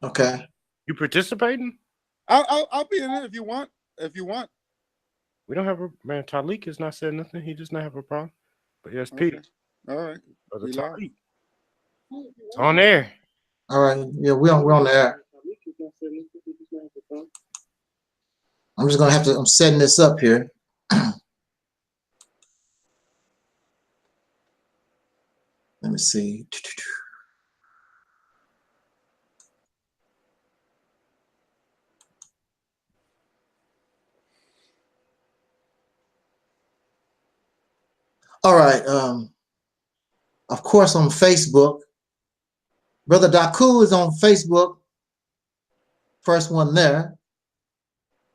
Okay. You participating? I'll be in it if you want. If you want. We don't have a man. Taalik has not said nothing. He does not have a problem. But yes, Okay. Pete. All right. Brother We live. Taalik. It's on there. All right. Yeah, we're on the air. I'm just gonna have to. I'm setting this up here. Let me see. All right. Of course, on Facebook, Brother Daku is on Facebook. First one there.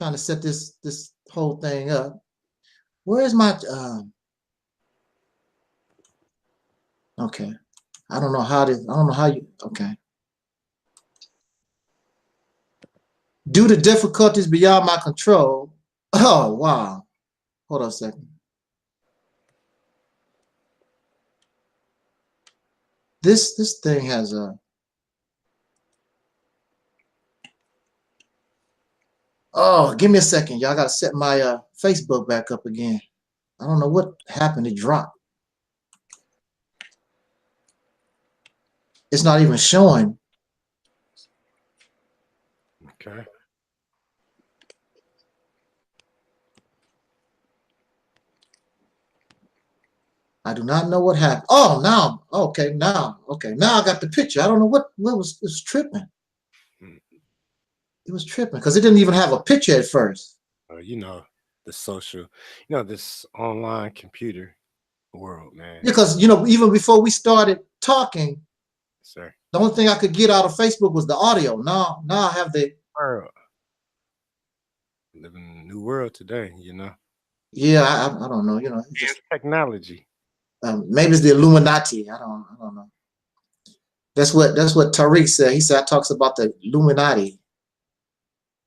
Trying to set this whole thing up. Where is my? Okay. I don't know how you. Okay. Due to difficulties beyond my control. Oh wow. Hold on a second. This thing has a. Oh, give me a second. Y'all got to set my Facebook back up again. I don't know what happened. It dropped. It's not even showing. Okay. I do not know what happened. Oh, now. Okay, now. Okay, now I got the picture. I don't know what was tripping. It was tripping because it didn't even have a picture at first. You know, the social, you know, this online computer world, man. Because, you know, even before we started talking, sir, the only thing I could get out of Facebook was the audio. Now I have the world. Living in a new world today, you know. Yeah, I don't know. You know, it's just technology. Maybe it's the Illuminati. I don't know. That's what Tariq said. He said, talks about the Illuminati.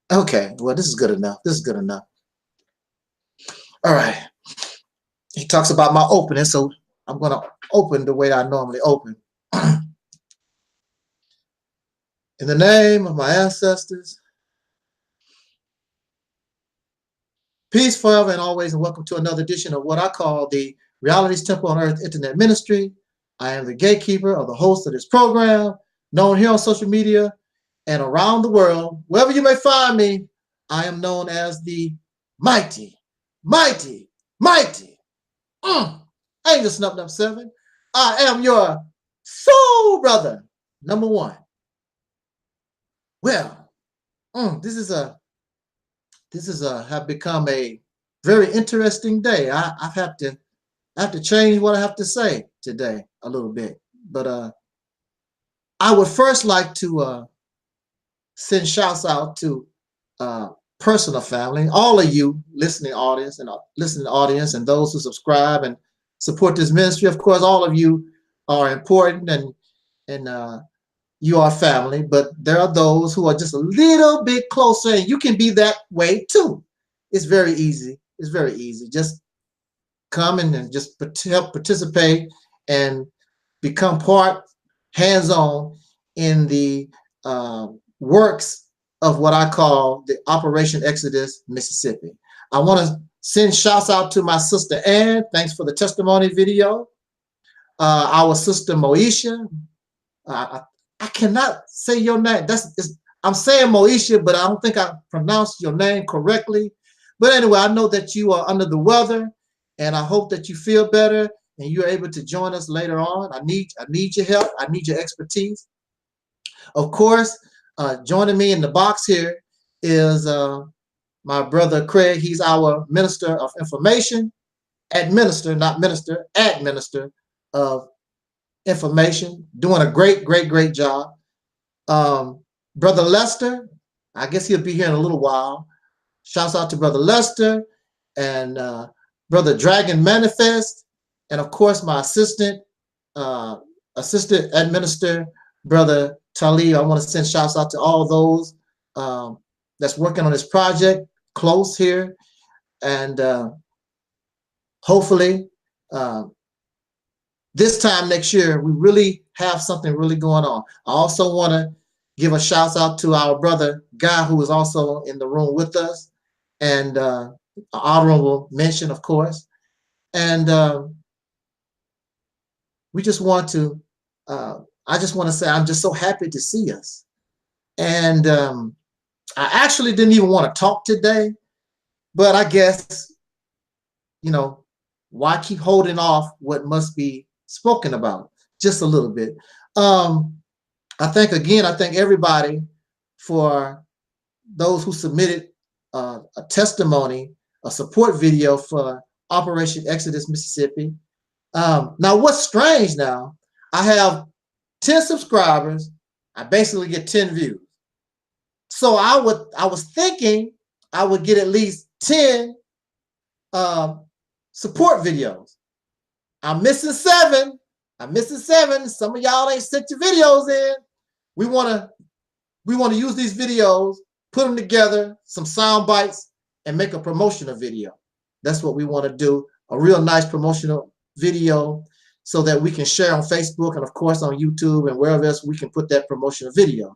Okay, well, this is good enough. This is good enough. All right. He talks about my opening, so I'm going to open the way I normally open. In the name of my ancestors, peace forever and always, and welcome to another edition of what I call the Reality's Temple on Earth Internet Ministry. I am the gatekeeper of the host of this program, known here on social media and around the world. Wherever you may find me, I am known as the mighty, mighty, mighty Angel Snub 7. I am your soul brother, number one. Well, this is have become a very interesting day. I have to change what I have to say today a little bit, but I would first like to send shouts out to personal family, all of you listening audience and those who subscribe and support this ministry. Of course, all of you are important and you are family, but there are those who are just a little bit closer, and you can be that way too. It's very easy. It's very easy. Just come in and just help participate and become part, hands-on in the works of what I call the Operation Exodus Mississippi. I want to send shouts out to my sister Ann. Thanks for the testimony video. Our sister Moesha. I cannot say your name. I'm saying Moesha, but I don't think I pronounced your name correctly. But anyway, I know that you are under the weather, and I hope that you feel better and you're able to join us later on. I need your help. I need your expertise. Of course, joining me in the box here is my brother Craig. He's our Minister of Information, Administrator of Information, doing a great job. Brother Lester, I guess he'll be here in a little while. Shouts out to Brother Lester and Brother Dragon Manifest, and of course my assistant administrator, Brother Taalik. I want to send shouts out to all those that's working on this project close here, and hopefully this time next year we really have something really going on. I also want to give a shout out to our brother Guy, who is also in the room with us, and honorable mention, of course. And we just want to, I just want to say, I'm just so happy to see us. And I actually didn't even want to talk today, but I guess, you know, why keep holding off what must be spoken about just a little bit. I thank everybody for those who submitted a testimony, a support video for Operation Exodus, Mississippi. Now, what's strange now, I have 10 subscribers. I basically get 10 views. So I was thinking I would get at least 10 support videos. I'm missing 7. I'm missing 7. Some of y'all ain't sent your videos in. We want to use these videos, put them together, some sound bites, and make a promotional video. That's what we want to do, a real nice promotional video so that we can share on Facebook and of course on YouTube and wherever else we can put that promotional video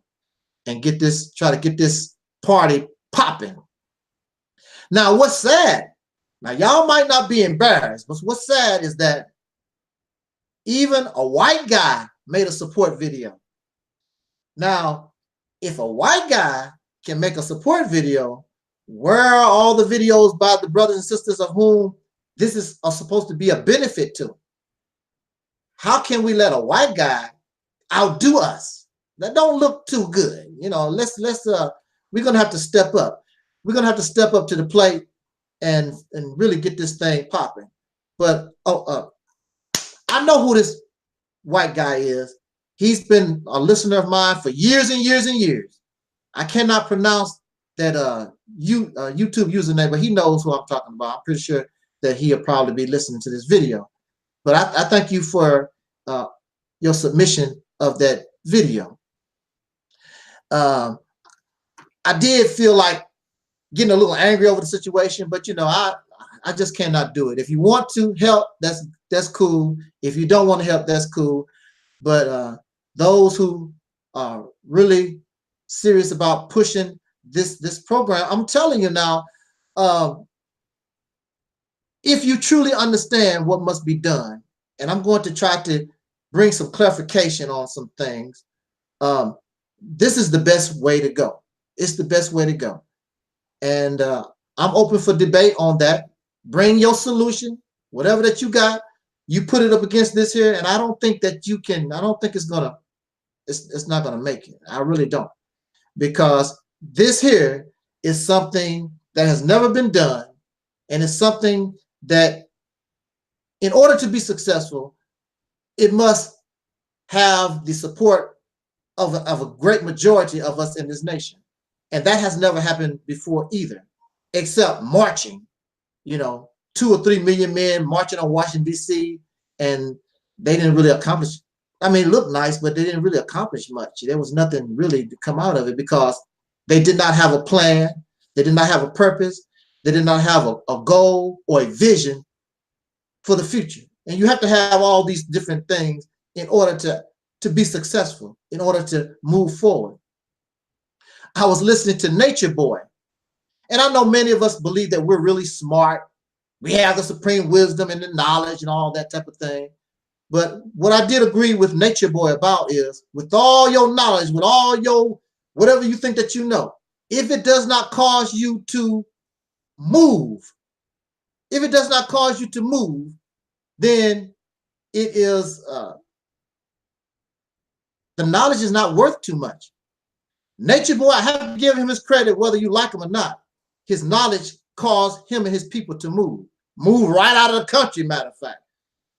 and get this, try to get this party popping. Now, what's sad, now y'all might not be embarrassed, but what's sad is that even a white guy made a support video. Now, if a white guy can make a support video, where are all the videos by the brothers and sisters of whom this is supposed to be a benefit to? How can we let a white guy outdo us? That don't look too good. You know, we're gonna have to step up. We're gonna have to step up to the plate and really get this thing popping. But I know who this white guy is. He's been a listener of mine for years and years and years. I cannot pronounce that YouTube username, but he knows who I'm talking about. I'm pretty sure that he'll probably be listening to this video. But I thank you for your submission of that video. I did feel like getting a little angry over the situation, but you know, I just cannot do it. If you want to help, that's cool. If you don't want to help, that's cool. But those who are really serious about pushing this program, I'm telling you now, if you truly understand what must be done, and I'm going to try to bring some clarification on some things, this is the best way to go. It's the best way to go. And I'm open for debate on that. Bring your solution, whatever that you got, you put it up against this here, and I don't think that you can, I don't think it's not gonna make it. I really don't. Because this here is something that has never been done, and it's something that in order to be successful, it must have the support of a great majority of us in this nation. And that has never happened before either, except marching, you know, 2 or 3 million men marching on Washington, D.C., and they didn't really accomplish, I mean, it looked nice, but they didn't really accomplish much. There was nothing really to come out of it because they did not have a plan. They did not have a purpose. They did not have a goal or a vision for the future. And you have to have all these different things in order to be successful, in order to move forward. I was listening to Nature Boy, and I know many of us believe that we're really smart. We have the supreme wisdom and the knowledge and all that type of thing. But what I did agree with Nature Boy about is, with all your knowledge, with all your whatever you think that you know, if it does not cause you to move, if it does not cause you to move, then it is, the knowledge is not worth too much. Nature Boy, I have to give him his credit, whether you like him or not. His knowledge caused him and his people to move right out of the country, matter of fact.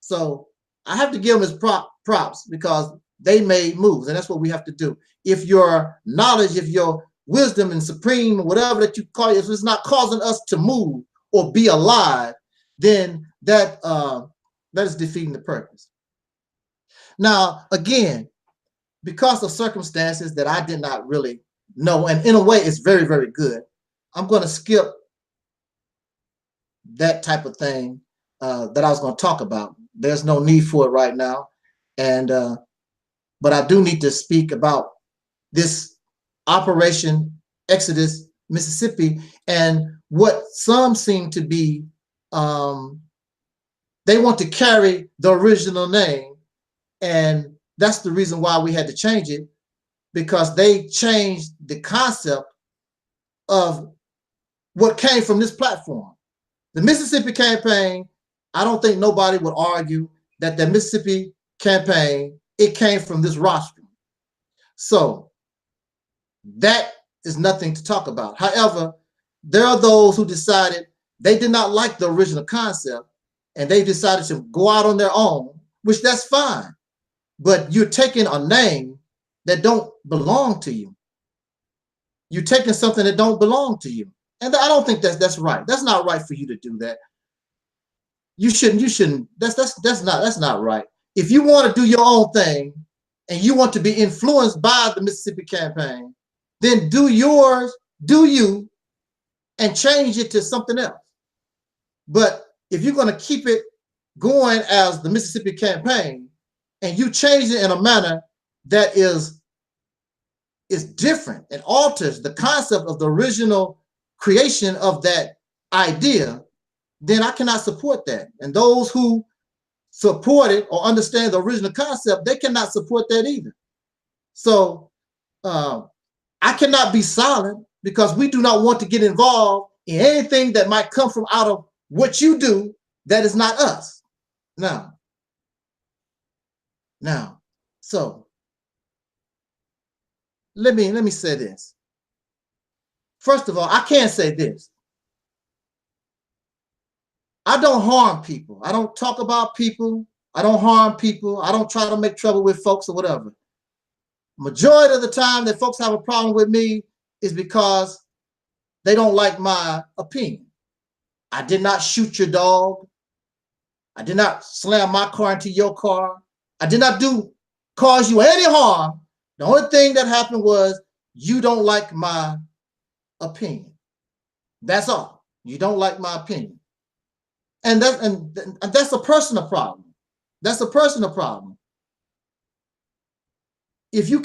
So I have to give him his props because they made moves, and that's what we have to do. If your knowledge, if your wisdom and supreme, whatever that you call it, if it's not causing us to move or be alive, then that is defeating the purpose. Now, again, because of circumstances that I did not really know, and in a way it's very, very good, I'm going to skip that type of thing that I was going to talk about. There's no need for it right now. And but I do need to speak about this Operation Exodus, Mississippi, and what some seem to be, they want to carry the original name, and that's the reason why we had to change it, because they changed the concept of what came from this platform. The Mississippi campaign, I don't think nobody would argue that the Mississippi campaign, it came from this rostrum. So that is nothing to talk about. However, there are those who decided they did not like the original concept and they decided to go out on their own, which that's fine. But you're taking a name that don't belong to you. You're taking something that don't belong to you. And I don't think that's right. That's not right for you to do that. You shouldn't, that's not right. If you want to do your own thing and you want to be influenced by the Mississippi campaign, then do yours, do you, and change it to something else. But if you're going to keep it going as the Mississippi campaign and you change it in a manner that is different and alters the concept of the original creation of that idea, then I cannot support that. And those who support it or understand the original concept, they cannot support that either. So I cannot be silent because we do not want to get involved in anything that might come from out of what you do that is not us. Now, so let me say this. First of all, I can say this. I don't harm people. I don't talk about people. I don't harm people. I don't try to make trouble with folks or whatever. Majority of the time that folks have a problem with me is because they don't like my opinion. I did not shoot your dog. I did not slam my car into your car. I did not cause you any harm. The only thing that happened was you don't like my opinion. That's all. You don't like my opinion. And that's a personal problem. That's a personal problem. If you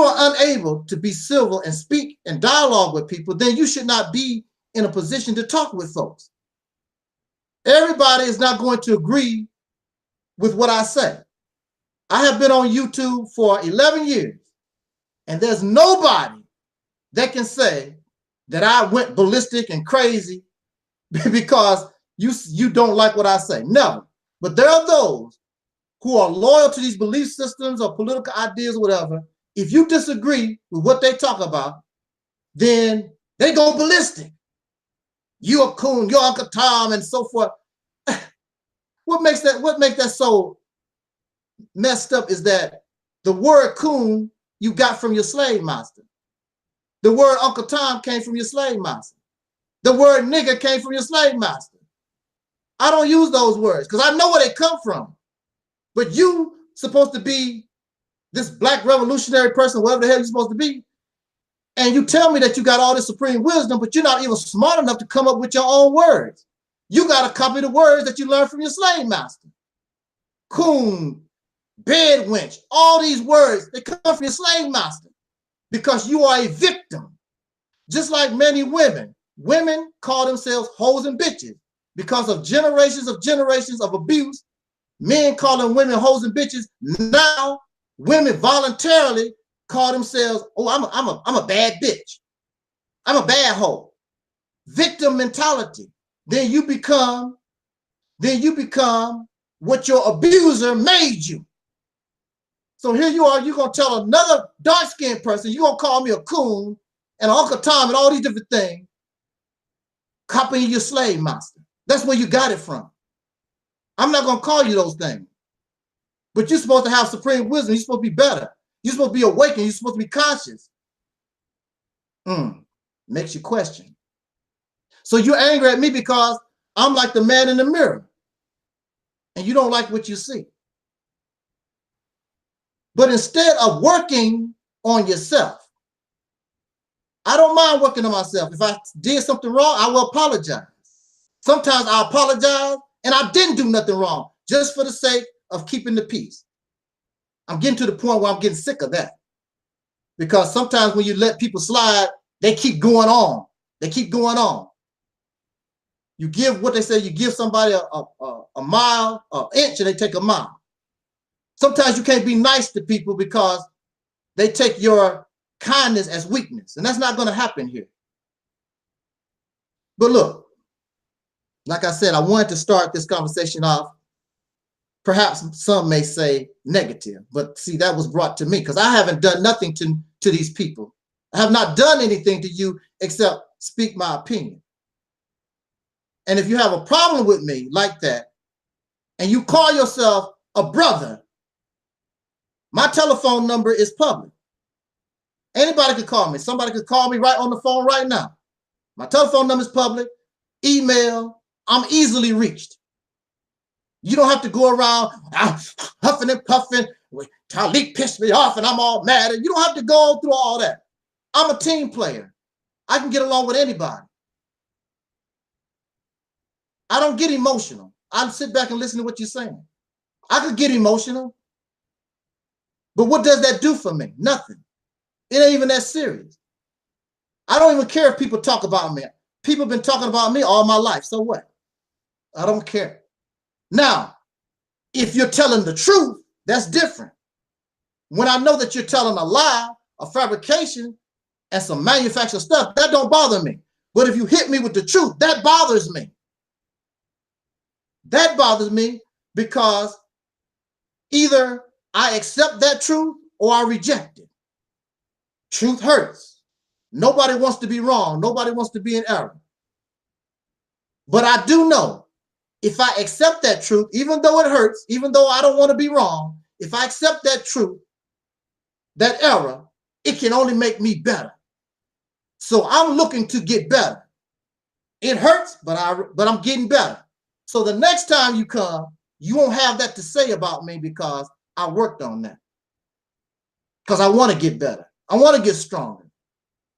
are unable to be civil and speak and dialogue with people, then you should not be in a position to talk with folks. Everybody is not going to agree with what I say. I have been on YouTube for 11 years, and there's nobody that can say that I went ballistic and crazy because you don't like what I say. No, but there are those who are loyal to these belief systems or political ideas or whatever. If you disagree with what they talk about, then they go ballistic. You're a coon, you're Uncle Tom, and so forth. What makes that so messed up is that the word coon you got from your slave master. The word Uncle Tom came from your slave master. The word nigger came from your slave master. I don't use those words because I know where they come from. But you supposed to be this black revolutionary person, whatever the hell you're supposed to be, and you tell me that you got all this supreme wisdom, but you're not even smart enough to come up with your own words. You got to copy the words that you learned from your slave master. Coon, bed wench, all these words, they come from your slave master because you are a victim. Just like many women call themselves hoes and bitches because of generations of abuse. Men calling women hoes and bitches. Now women voluntarily call themselves, oh, I'm a bad bitch. I'm a bad hoe. Victim mentality. Then you become what your abuser made you. So here you are, you're gonna tell another dark-skinned person, you're gonna call me a coon and Uncle Tom and all these different things, copying your slave master. That's where you got it from. I'm not gonna call you those things. But you're supposed to have supreme wisdom. You're supposed to be better. You're supposed to be awakened. You're supposed to be conscious. Makes you question. So you're angry at me because I'm like the man in the mirror. And you don't like what you see. But instead of working on yourself, I don't mind working on myself. If I did something wrong, I will apologize. Sometimes I apologize and I didn't do nothing wrong, just for the sake of keeping the peace. I'm getting to the point where I'm getting sick of that. Because sometimes when you let people slide, they keep going on. They keep going on. You give what they say, you give somebody a mile, an inch, and they take a mile. Sometimes you can't be nice to people because they take your kindness as weakness. And that's not going to happen here. But look, like I said, I wanted to start this conversation off. Perhaps some may say negative, but see, that was brought to me because I haven't done nothing to these people. I have not done anything to you except speak my opinion. And if you have a problem with me like that, and you call yourself a brother, my telephone number is public. Anybody could call me. Somebody could call me right on the phone right now. My telephone number is public. Email, I'm easily reached. You don't have to go around huffing and puffing. Taalik pissed me off and I'm all mad. And you don't have to go through all that. I'm a team player. I can get along with anybody. I don't get emotional. I sit back and listen to what you're saying. I could get emotional. But what does that do for me? Nothing. It ain't even that serious. I don't even care if people talk about me. People have been talking about me all my life. So what? I don't care. Now, if you're telling the truth, that's different. When I know that you're telling a lie, a fabrication, and some manufactured stuff, that don't bother me. But if you hit me with the truth, that bothers me. That bothers me because either I accept that truth or I reject it. Truth hurts. Nobody wants to be wrong. Nobody wants to be in error. But I do know if I accept that truth, even though it hurts, even though I don't want to be wrong, if I accept that truth, that error, it can only make me better. So I'm looking to get better. It hurts, but I'm getting better. So the next time you come, you won't have that to say about me because I worked on that. Because I want to get better. I want to get stronger.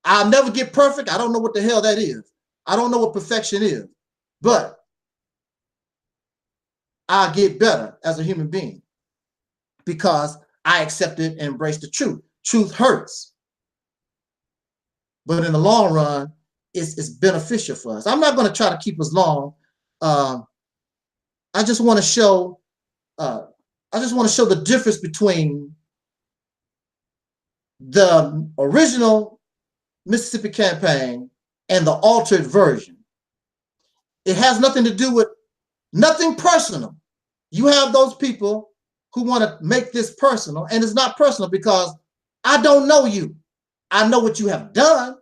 I'll never get perfect. I don't know what the hell that is. I don't know what perfection is. But I'll get better as a human being because I accepted and embraced the truth. Truth hurts. But in the long run, it's beneficial for us. I'm not going to try to keep us long. I just want to show the difference between the original Mississippi campaign and the altered version. It has nothing to do with nothing personal. You have those people who want to make this personal, and it's not personal because I don't know you. I know what you have done,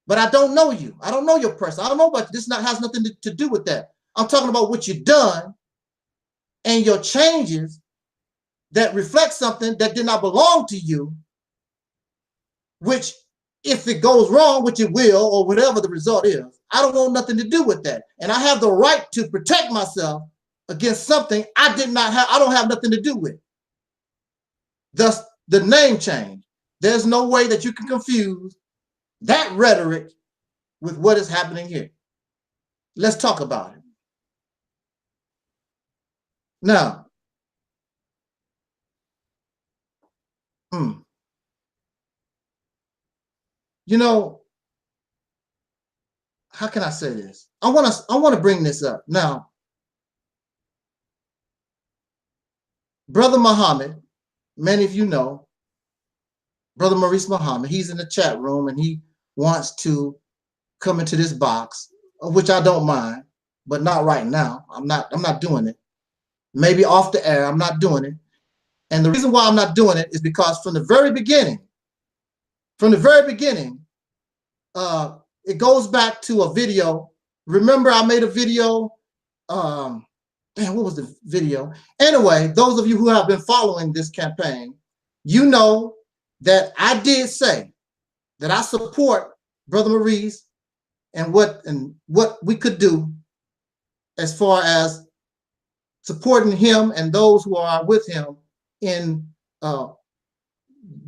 but I don't know you. I don't know your person. I don't know about you. This has nothing to do with that. I'm talking about what you've done and your changes that reflect something that did not belong to you, which if it goes wrong, which it will, or whatever the result is, I don't want nothing to do with that. And I have the right to protect myself against something I don't have nothing to do with. Thus, the name change. There's no way that you can confuse that rhetoric with what is happening here. Let's talk about it. Now, you know, how can I say this? I want to bring this up. Now, Brother Muhammad, many of you know, Brother Maurice Muhammad, he's in the chat room and he wants to come into this box, which I don't mind, but not right now. I'm not doing it. Maybe off the air, I'm not doing it. And the reason why I'm not doing it is because from the very beginning, it goes back to a video. Remember, I made a video. Man, what was the video? Anyway, those of you who have been following this campaign, you know that I did say that I support Brother Maurice and what we could do as far as supporting him and those who are with him in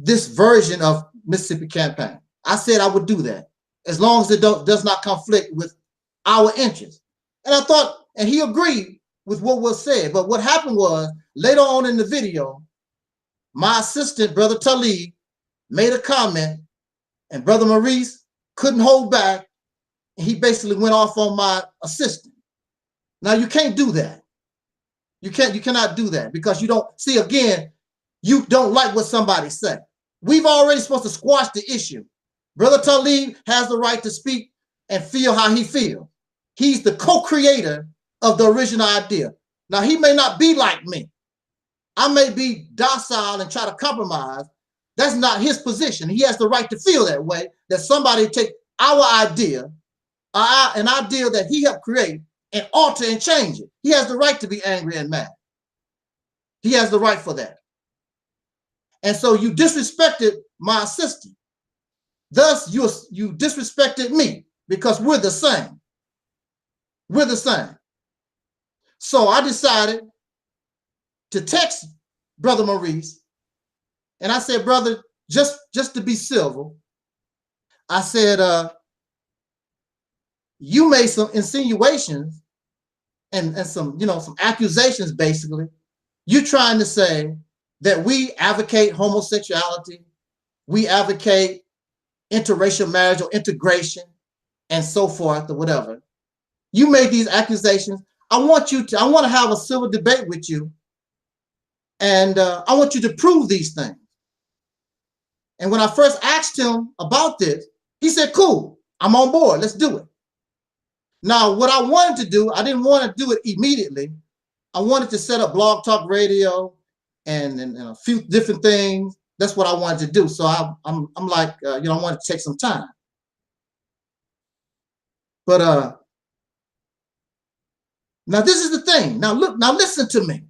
this version of Mississippi campaign. I said I would do that as long as it does not conflict with our interests. And I thought, and he agreed with what was said. But what happened was later on in the video, my assistant, Brother Taalik, made a comment, and Brother Maurice couldn't hold back, and he basically went off on my assistant. Now you can't do that. You cannot do that because you don't see, again, you don't like what somebody said. We've already supposed to squash the issue. Brother Taalik has the right to speak and feel how he feels. He's the co-creator of the original idea. Now, he may not be like me. I may be docile and try to compromise. That's not his position. He has the right to feel that way, that somebody take our idea, an idea that he helped create, and alter and change it. He has the right to be angry and mad. He has the right for that. And so you disrespected my assistant. Thus, you disrespected me because we're the same. We're the same. So I decided to text Brother Maurice, and I said, brother, just to be civil, I said, you made some insinuations and some, some accusations, basically. You're trying to say that we advocate homosexuality, we advocate interracial marriage or integration and so forth or whatever. You made these accusations. I want to have a civil debate with you, and I want you to prove these things. And when I first asked him about this, he said, cool, I'm on board, let's do it. Now, what I wanted to do, I didn't want to do it immediately. I wanted to set up Blog Talk Radio and a few different things. That's what I wanted to do. So I'm like, I wanted to take some time. But now this is the thing. Now look, now listen to me.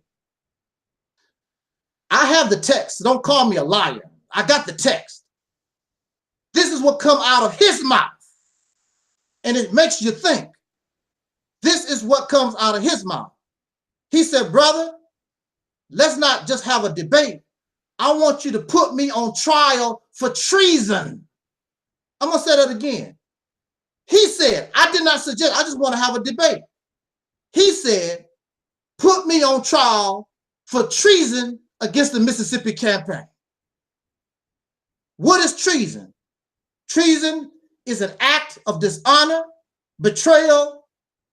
I have the text. So don't call me a liar. I got the text. This is what come out of his mouth. And it makes you think. This is what comes out of his mouth. He said, brother, let's not just have a debate. I want you to put me on trial for treason. I'm going to say that again. He said, I did not suggest, I just want to have a debate. He said, put me on trial for treason against the Mississippi campaign. What is treason? Treason is an act of dishonor, betrayal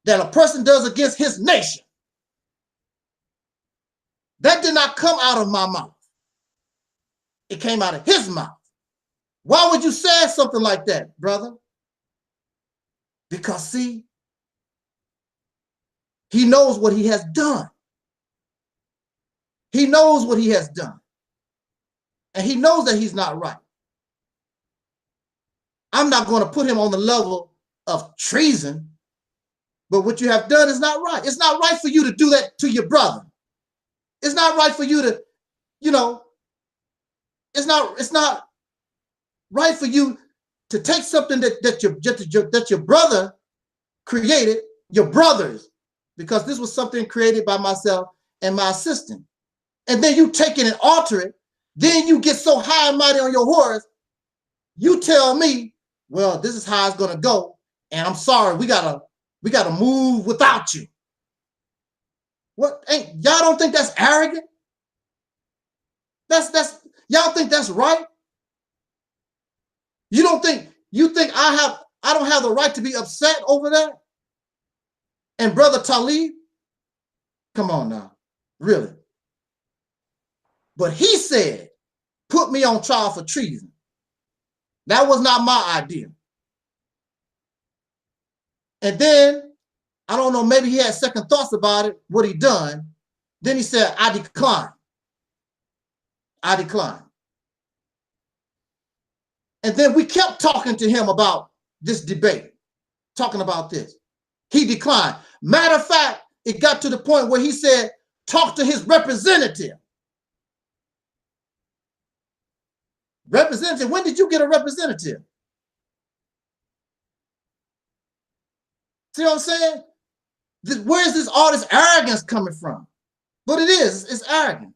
that a person does against his nation. That did not come out of my mouth. It came out of his mouth. Why would you say something like that, brother? Because, see, he knows what he has done. He knows what he has done. And he knows that he's not right. I'm not going to put him on the level of treason, but what you have done is not right. It's not right for you to do that to your brother. It's not right for you to, it's not right for you to take something that your brother created, your brothers, because this was something created by myself and my assistant. And then you take it and alter it. Then you get so high and mighty on your horse, you tell me, well, this is how it's gonna go. And I'm sorry, we gotta move without you. What, y'all don't think that's arrogant? Y'all think that's right? You think I don't have the right to be upset over that? And Brother Taalik, come on now, really. But he said, put me on trial for treason. That was not my idea. And then, I don't know, maybe he had second thoughts about it, what he done. Then he said, I decline. I decline. And then we kept talking to him about this debate, talking about this. He declined. Matter of fact, it got to the point where he said, talk to his representative. Representative, when did you get a representative? See what I'm saying? Where's all this arrogance coming from? But it is, it's arrogant.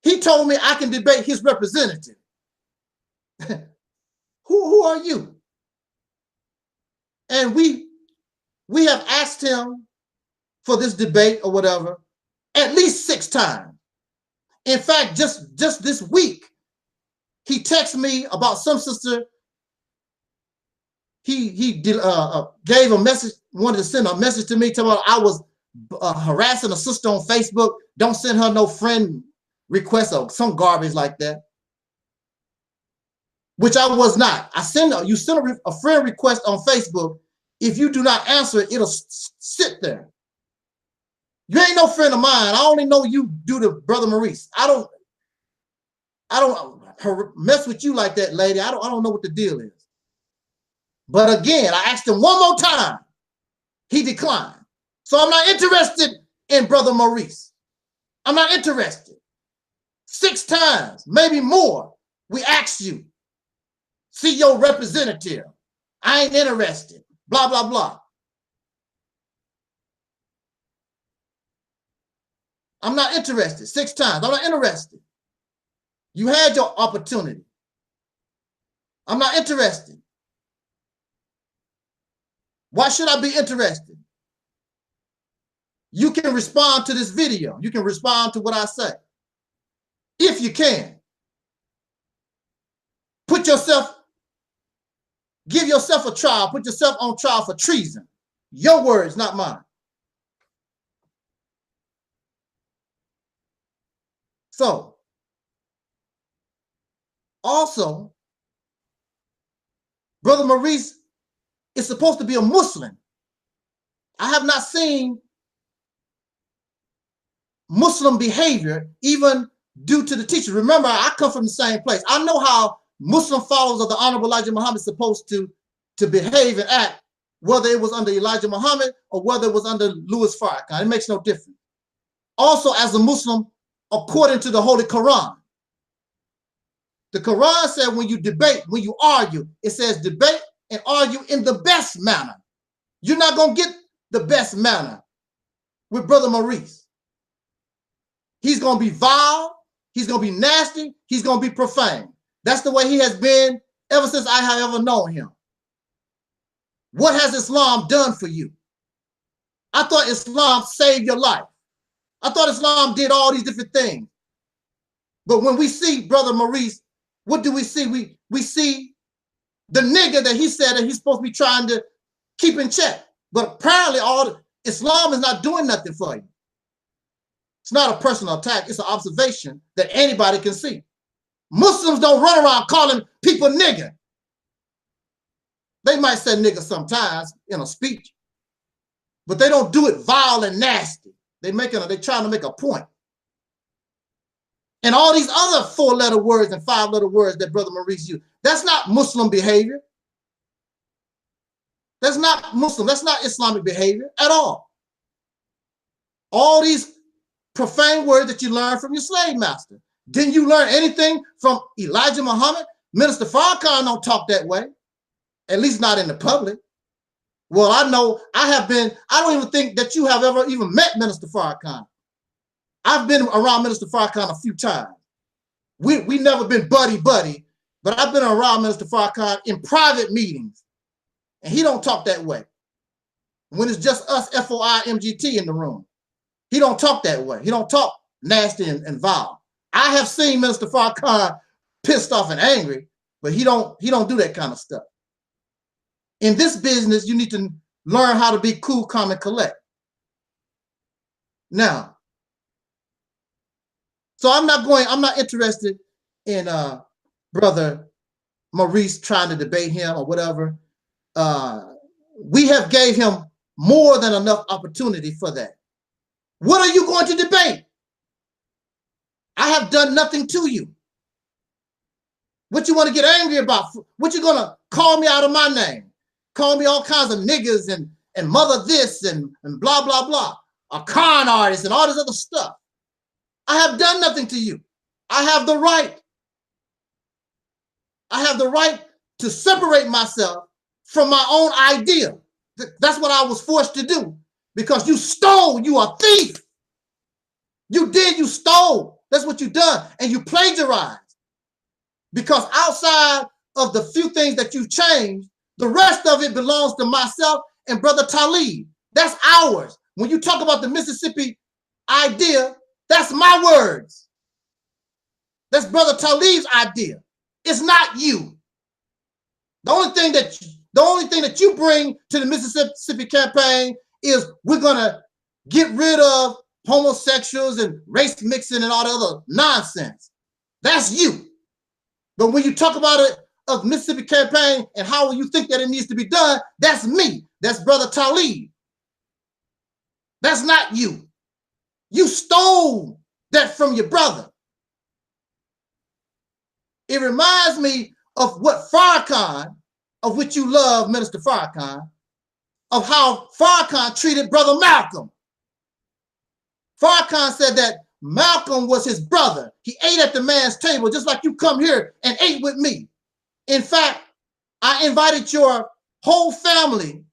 He told me I can debate his representative. Who are you? And we have asked him for this debate or whatever at least 6 times. In fact, just this week, he texted me about some sister. He gave a message, wanted to send a message to me, telling me I was harassing a sister on Facebook. Don't send her no friend request or some garbage like that, which I was not. You send a friend request on Facebook. If you do not answer it, it'll sit there. You ain't no friend of mine. I only know you due to Brother Maurice. I don't mess with you like that, lady. I don't know what the deal is. But again, I asked him one more time. He declined. So I'm not interested in Brother Maurice. I'm not interested. 6 times, maybe more. We asked you. See your representative. I ain't interested. Blah, blah, blah. I'm not interested. 6 times. I'm not interested. You had your opportunity. I'm not interested. Why should I be interested? You can respond to this video. You can respond to what I say. If you can. Give yourself a trial. Put yourself on trial for treason. Your words, not mine. So, also, Brother Maurice is supposed to be a Muslim. I have not seen Muslim behavior even due to the teachers. Remember, I come from the same place. I know how Muslim followers of the Honorable Elijah Muhammad are supposed to behave and act, whether it was under Elijah Muhammad or whether it was under Louis Farrakhan. It makes no difference. Also, as a Muslim, according to the Holy Quran, the Quran said when you debate, when you argue, it says debate and argue in the best manner. You're not going to get the best manner with Brother Maurice. He's going to be vile. He's going to be nasty. He's going to be profane. That's the way he has been ever since I have ever known him. What has Islam done for you? I thought Islam saved your life. I thought Islam did all these different things. But when we see Brother Maurice, what do we see? We see the nigger that he said that he's supposed to be trying to keep in check. But apparently Islam is not doing nothing for you. It's not a personal attack. It's an observation that anybody can see. Muslims don't run around calling people nigger. They might say nigger sometimes in a speech, but they don't do it vile and nasty. They're trying to make a point. And all these other 4-letter words and 5-letter words that Brother Maurice used, that's not Muslim behavior. That's not Muslim. That's not Islamic behavior at all. All these profane words that you learn from your slave master. Didn't you learn anything from Elijah Muhammad? Minister Farrakhan don't talk that way, at least not in the public. Well, I know I don't even think that you have ever even met Minister Farrakhan. I've been around Minister Farrakhan a few times. We never been buddy, but I've been around Minister Farrakhan in private meetings, and he don't talk that way. When it's just us FOI-MGT in the room, he don't talk that way. He don't talk nasty and vile. I have seen Minister Farrakhan pissed off and angry, but he don't do that kind of stuff. In this business, you need to learn how to be cool, calm, and collect. Now, so I'm not interested in Brother Maurice trying to debate him or whatever. We have gave him more than enough opportunity for that. What are you going to debate? I have done nothing to you. What you want to get angry about? What you going to call me out of my name? Call me all kinds of niggas and mother this and blah, blah, blah. A con artist and all this other stuff. I have done nothing to you. I have the right. I have the right to separate myself from my own idea. That's what I was forced to do because you stole. You are a thief. You stole. That's what you done. And you plagiarized. Because outside of the few things that you've changed, the rest of it belongs to myself and Brother Taalik. That's ours. When you talk about the Mississippi idea, that's my words. That's Brother Taalik's idea. It's not you. The only thing that you bring to the Mississippi campaign is we're gonna get rid of homosexuals and race mixing and all the other nonsense. That's you. But when you talk about it of Mississippi campaign and how you think that it needs to be done, that's me. That's Brother Taalik. That's not you. You stole that from your brother. It reminds me of what Farrakhan, of which you love, Minister Farrakhan, of how Farrakhan treated Brother Malcolm. Farrakhan said that Malcolm was his brother. He ate at the man's table just like you come here and ate with me. In fact, I invited your whole family,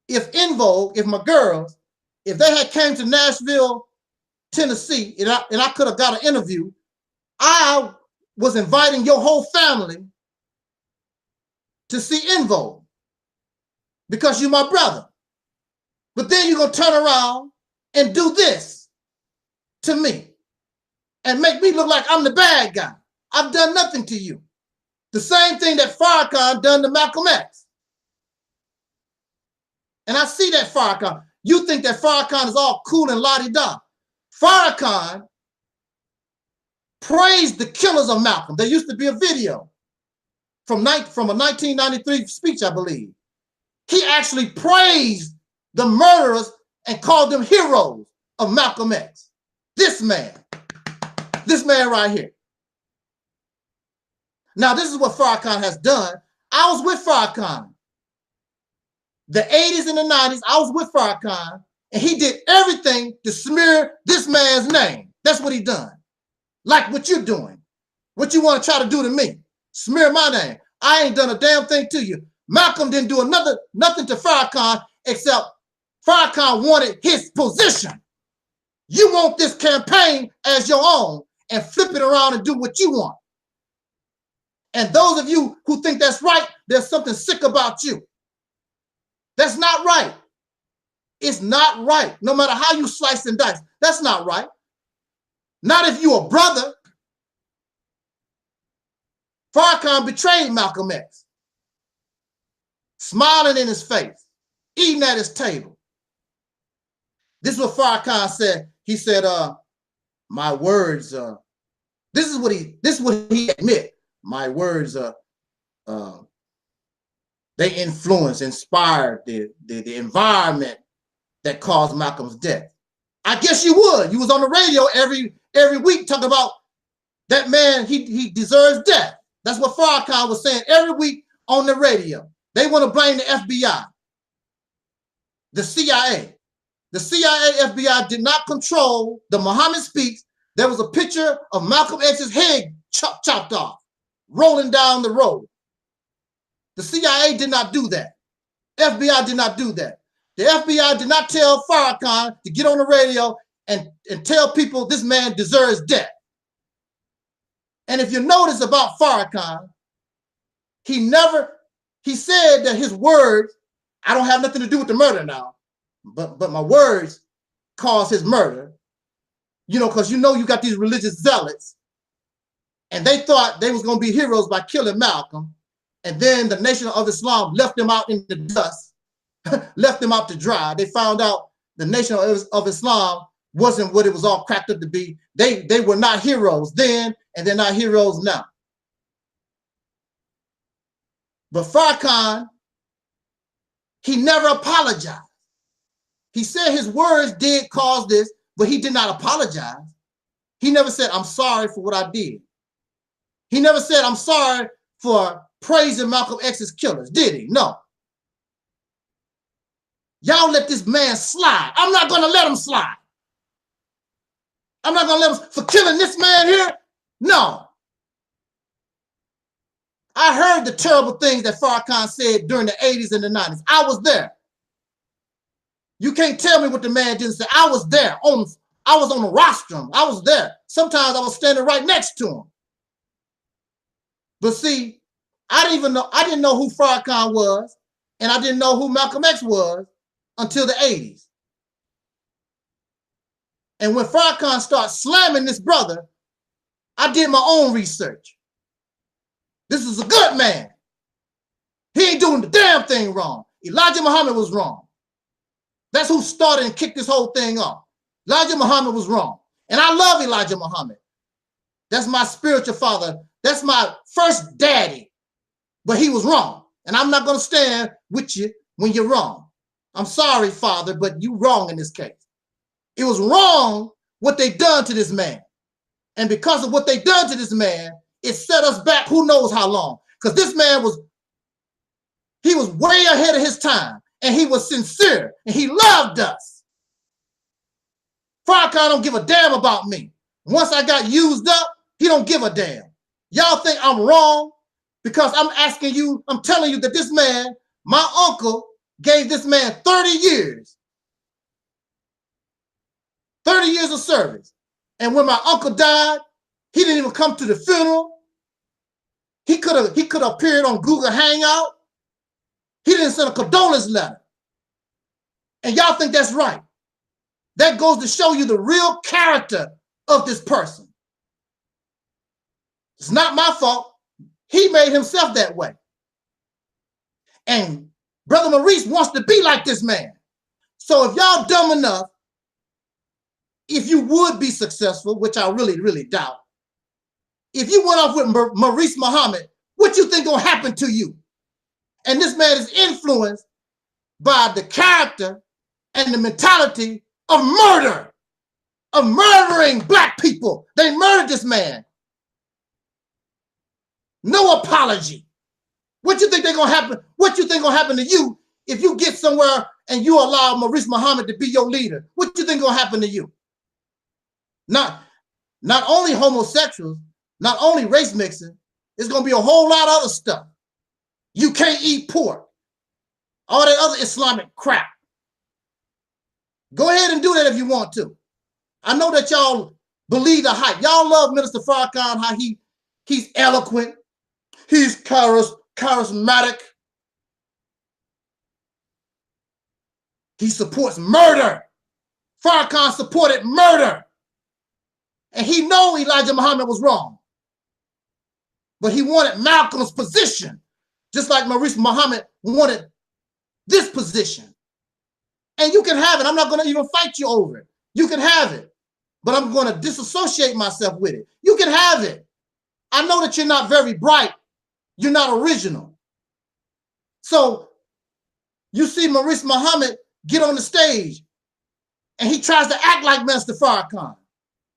if in vogue, if my girls, if they had came to Nashville, Tennessee, and I could have got an interview, I was inviting your whole family to see In Vogue because you're my brother. But then you're going to turn around and do this to me and make me look like I'm the bad guy. I've done nothing to you. The same thing that Farrakhan done to Malcolm X. And I see that Farrakhan. You think that Farrakhan is all cool and la-di-da. Farrakhan praised the killers of Malcolm. There used to be a video from a 1993 speech, I believe. He actually praised the murderers and called them heroes of Malcolm X. This man right here. Now, this is what Farrakhan has done. I was with Farrakhan. The 80s and the 90s, I was with Farrakhan, and he did everything to smear this man's name. That's what he done. Like what you're doing. What you want to try to do to me. Smear my name. I ain't done a damn thing to you. Malcolm didn't do nothing to Farrakhan except Farrakhan wanted his position. You want this campaign as your own and flip it around and do what you want. And those of you who think that's right, there's something sick about you. That's not right. It's not right. No matter how you slice and dice, that's not right. Not if you're a brother. Farrakhan betrayed Malcolm X. Smiling in his face, eating at his table. This is what Farrakhan said. He said, my words, this is what he admit. My words, they inspired the environment that caused Malcolm's death. I guess you would. You was on the radio every week talking about that man, he deserves death. That's what Farrakhan was saying every week on the radio. They want to blame the FBI, the CIA. The CIA, FBI did not control the Muhammad Speaks. There was a picture of Malcolm X's head chopped off, rolling down the road. The CIA did not do that. FBI did not do that. The FBI did not tell Farrakhan to get on the radio and tell people this man deserves death. And if you notice about Farrakhan, he said that his words, I don't have nothing to do with the murder now, but my words caused his murder. You know, because you got these religious zealots, and they thought they was going to be heroes by killing Malcolm. And then the Nation of Islam left them out in the dust, left them out to dry. They found out the Nation of Islam wasn't what it was all cracked up to be. They were not heroes then, and they're not heroes now. But Farrakhan, he never apologized. He said his words did cause this, but he did not apologize. He never said, I'm sorry for what I did. He never said, I'm sorry for praising Malcolm X's killers, did he? No. Y'all let this man slide. I'm not going to let him slide. I'm not going to let him, for killing this man here? No. I heard the terrible things that Farrakhan said during the 80s and the 90s. I was there. You can't tell me what the man didn't say. I was there. I was on the rostrum. I was there. Sometimes I was standing right next to him. But see, I didn't know who Farrakhan was, and I didn't know who Malcolm X was until the 80s. And when Farrakhan started slamming this brother, I did my own research. is a good man. He ain't doing the damn thing wrong. Elijah Muhammad was wrong. That's who started and kicked this whole thing off. Elijah Muhammad was wrong. And I love Elijah Muhammad. That's my spiritual father. That's my first daddy. But he was wrong. And I'm not going to stand with you when you're wrong. I'm sorry, Father, but you wrong in this case. It was wrong what they done to this man. And because of what they done to this man, it set us back who knows how long. Because this man was way ahead of his time. And he was sincere. And he loved us. Farrakhan don't give a damn about me. Once I got used up, he don't give a damn. Y'all think I'm wrong? Because I'm asking you, I'm telling you that this man, my uncle, gave this man 30 years. 30 years of service. And when my uncle died, he didn't even come to the funeral. He could have appeared on Google Hangout. He didn't send a condolence letter. And y'all think that's right. That goes to show you the real character of this person. It's not my fault. He made himself that way. And Brother Maurice wants to be like this man. So if y'all dumb enough, if you would be successful, which I really, really doubt, if you went off with Maurice Muhammad, what you think gonna happen to you? And this man is influenced by the character and the mentality of murder, of murdering black people. They murdered this man. No apology. What you think they're gonna happen? What you think gonna happen to you if you get somewhere and you allow Maurice Muhammad to be your leader? What you think gonna happen to you? Not only homosexuals, not only race mixing, it's gonna be a whole lot of other stuff. You can't eat pork. All that other Islamic crap. Go ahead and do that if you want to. I know that y'all believe the hype. Y'all love Minister Farrakhan, how he's eloquent. He's charismatic. He supports murder. Farrakhan supported murder. And he knew Elijah Muhammad was wrong. But he wanted Malcolm's position, just like Maurice Muhammad wanted this position. And you can have it. I'm not going to even fight you over it. You can have it. But I'm going to disassociate myself with it. You can have it. I know that you're not very bright. You're not original. So you see Maurice Muhammad get on the stage and he tries to act like Minister Farrakhan.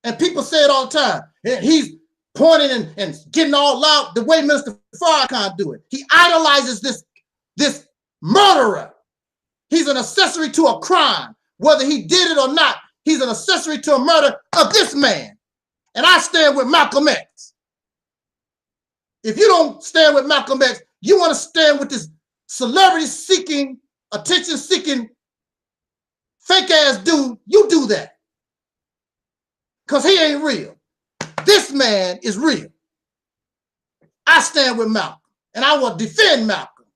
And people say it all the time. And he's pointing and getting all loud the way Minister Farrakhan do it. He idolizes this murderer. He's an accessory to a crime. Whether he did it or not, he's an accessory to a murder of this man. And I stand with Malcolm X. If you don't stand with Malcolm X, you want to stand with this celebrity-seeking, attention-seeking, fake-ass dude, you do that. Because he ain't real. This man is real. I stand with Malcolm, and I will defend Malcolm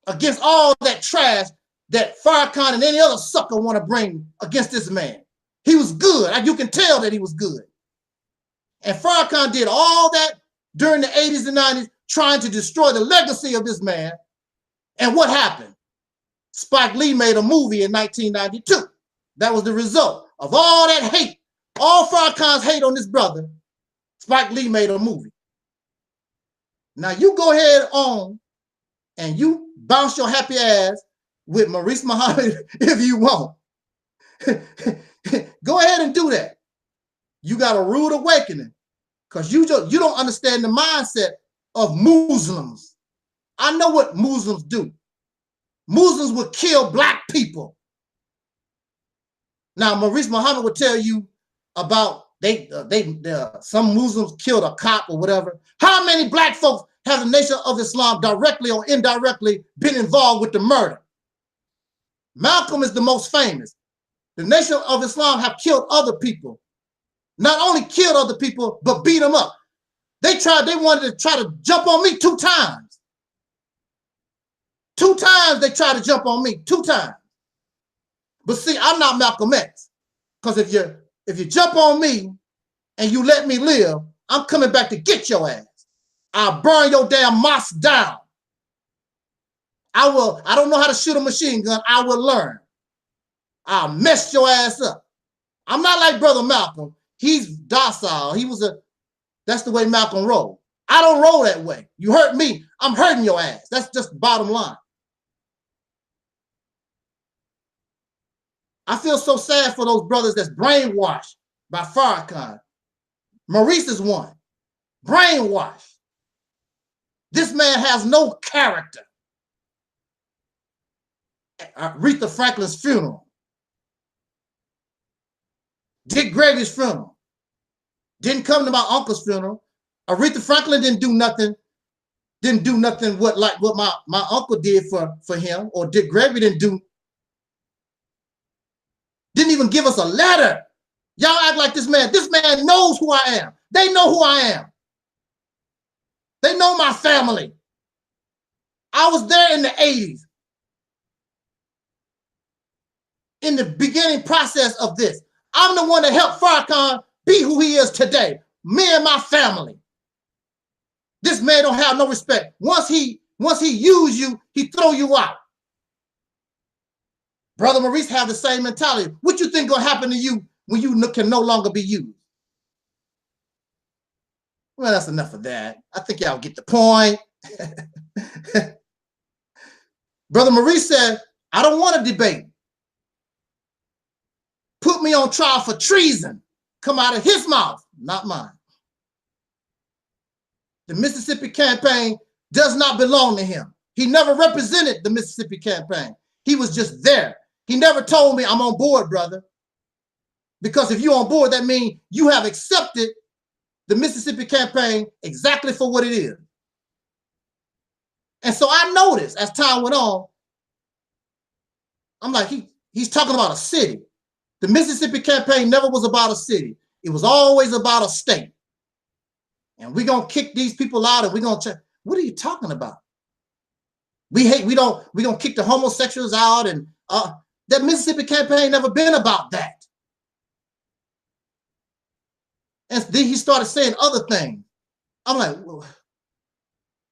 against all that trash that Farrakhan and any other sucker want to bring against this man. He was good. You can tell that he was good. And Farrakhan did all that during the 80s and 90s, trying to destroy the legacy of this man. And what happened? Spike Lee made a movie in 1992. That was the result of all that hate, all Farrakhan's hate on this brother. Spike Lee made a movie. Now you go ahead on and you bounce your happy ass with Maurice Muhammad if you want. Go ahead and do that. You got a rude awakening because you don't understand the mindset of Muslims. I know what Muslims do. Muslims would kill black people. Now, Maurice Muhammad would tell you about some Muslims killed a cop or whatever. How many black folks have the Nation of Islam directly or indirectly been involved with the murder? Malcolm is the most famous. The Nation of Islam have killed other people. Not only killed other people, but beat them up. They wanted to try to jump on me 2 times. 2 times they tried to jump on me, 2 times. But see, I'm not Malcolm X. Because if you jump on me and you let me live, I'm coming back to get your ass. I'll burn your damn mosque down. I don't know how to shoot a machine gun. I will learn. I'll mess your ass up. I'm not like Brother Malcolm. He's docile. That's the way Malcolm rolled. I don't roll that way. You hurt me, I'm hurting your ass. That's just the bottom line. I feel so sad for those brothers that's brainwashed by Farrakhan. Maurice is one. Brainwashed. This man has no character. Aretha Franklin's funeral. Dick Gregory's funeral. Didn't come to my uncle's funeral. Aretha Franklin didn't do nothing what my uncle did for him, or Dick Gregory didn't even give us a letter. Y'all act like this man knows who I am. They know who I am. They know my family. I was there in the 80s. In the beginning process of this. I'm the one that helped Farrakhan be who he is today. Me and my family. This man don't have no respect. Once he use you, he throw you out. Brother Maurice have the same mentality. What you think gonna happen to you when you can no longer be used? Well, that's enough of that. I think y'all get the point. Brother Maurice said, I don't want to debate. Put me on trial for treason. Come out of his mouth, not mine. The Mississippi campaign does not belong to him. He never represented the Mississippi campaign. He was just there. He never told me I'm on board, brother. Because if you're on board, that means you have accepted the Mississippi campaign exactly for what it is. And so I noticed as time went on, I'm like, he's talking about a city. The Mississippi campaign never was about a city. It was always about a state. And we're going to kick these people out and we're going to check. What are you talking about? We're going to kick the homosexuals out. And that Mississippi campaign never been about that. And then he started saying other things. I'm like, well.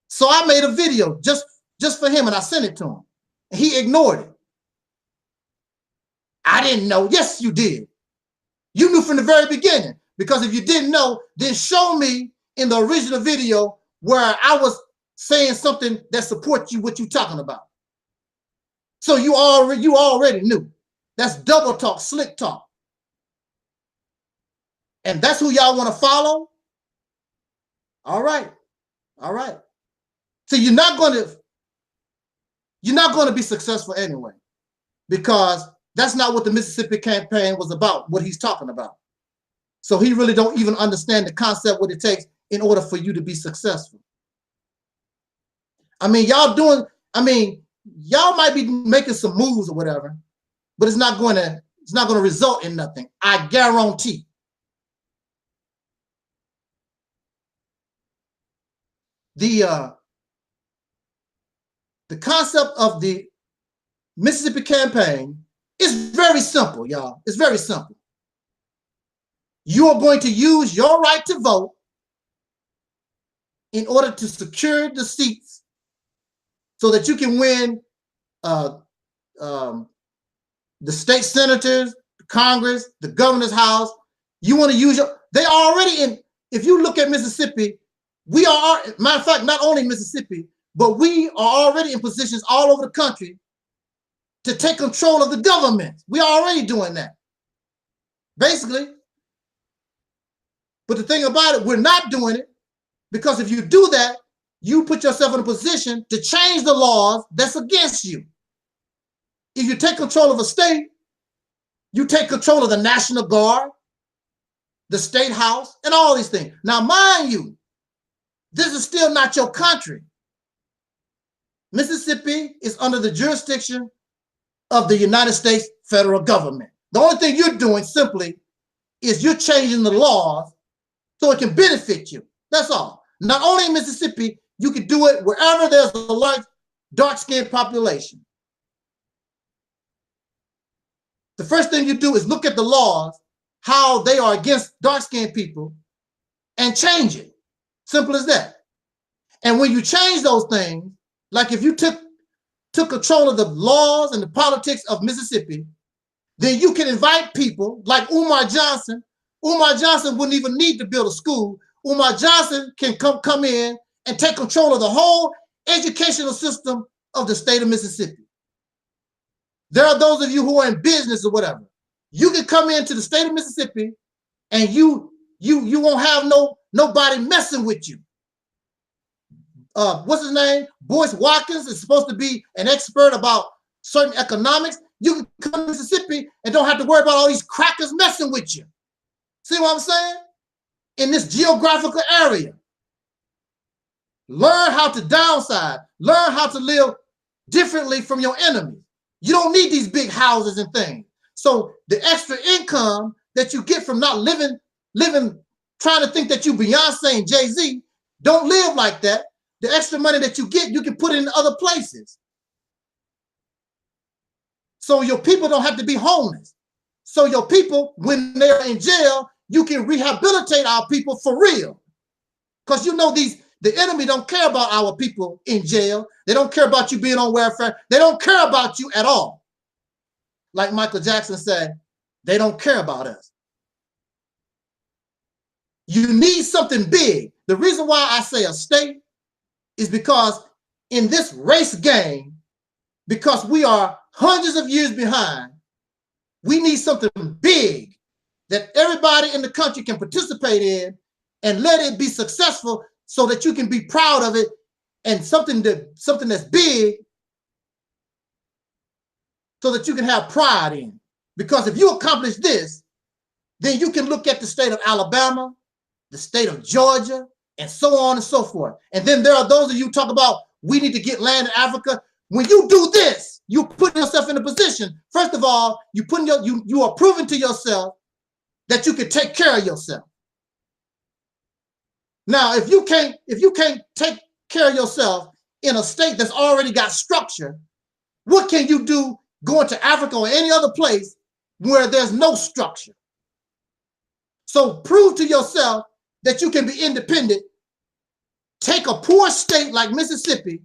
So I made a video just for him and I sent it to him. And he ignored it. I didn't know. Yes, you did. You knew from the very beginning. Because if you didn't know, then show me in the original video where I was saying something that supports you, what you're talking about. So you already knew. That's double talk, slick talk. And that's who y'all want to follow? All right. All right. So you're not going to be successful anyway, because that's not what the Mississippi campaign was about, what he's talking about. So he really don't even understand the concept, what it takes in order for you to be successful. I mean, y'all might be making some moves or whatever, but it's not going to result in nothing. I guarantee. The concept of the Mississippi campaign is very simple, y'all. It's very simple. You are going to use your right to vote in order to secure the seats so that you can win the state senators, Congress, the governor's house. You want to use they are already in. If you look at Mississippi, we are, matter of fact, not only Mississippi, but we are already in positions all over the country to take control of the government. We are already doing that, basically. But the thing about it, we're not doing it, because if you do that, you put yourself in a position to change the laws that's against you. If you take control of a state, you take control of the National Guard, the State House, and all these things. Now, mind you, this is still not your country. Mississippi is under the jurisdiction of the United States federal government. The only thing you're doing simply is you're changing the laws so it can benefit you. That's all. Not only in Mississippi, you can do it wherever there's a large dark-skinned population. The first thing you do is look at the laws, how they are against dark-skinned people, and change it. Simple as that. And when you change those things, like if you took control of the laws and the politics of Mississippi, then you can invite people like Umar Johnson. Umar Johnson wouldn't even need to build a school. Umar Johnson can come in and take control of the whole educational system of the state of Mississippi. There are those of you who are in business or whatever. You can come into the state of Mississippi and you won't have nobody messing with you. What's his name? Boyce Watkins is supposed to be an expert about certain economics. You can come to Mississippi and don't have to worry about all these crackers messing with you. See what I'm saying? In this geographical area. Learn how to downsize. Learn how to live differently from your enemies. You don't need these big houses and things. So the extra income that you get from not living, trying to think that you Beyonce and Jay-Z, don't live like that. The extra money that you get, you can put it in other places. So your people don't have to be homeless. So your people, when they're in jail, you can rehabilitate our people for real. Because you know the enemy don't care about our people in jail. They don't care about you being on welfare. They don't care about you at all. Like Michael Jackson said, they don't care about us. You need something big. The reason why I say a state is because in this race game, because we are hundreds of years behind, we need something big that everybody in the country can participate in and let it be successful so that you can be proud of it, and something that's big so that you can have pride in. Because if you accomplish this, then you can look at the state of Alabama, the state of Georgia, and so on and so forth. And then there are those of you who talk about we need to get land in Africa. When you do this, you put yourself in a position. First of all, you are proving to yourself that you can take care of yourself. Now, if you can't take care of yourself in a state that's already got structure, what can you do going to Africa or any other place where there's no structure? So prove to yourself that you can be independent. Take a poor state like Mississippi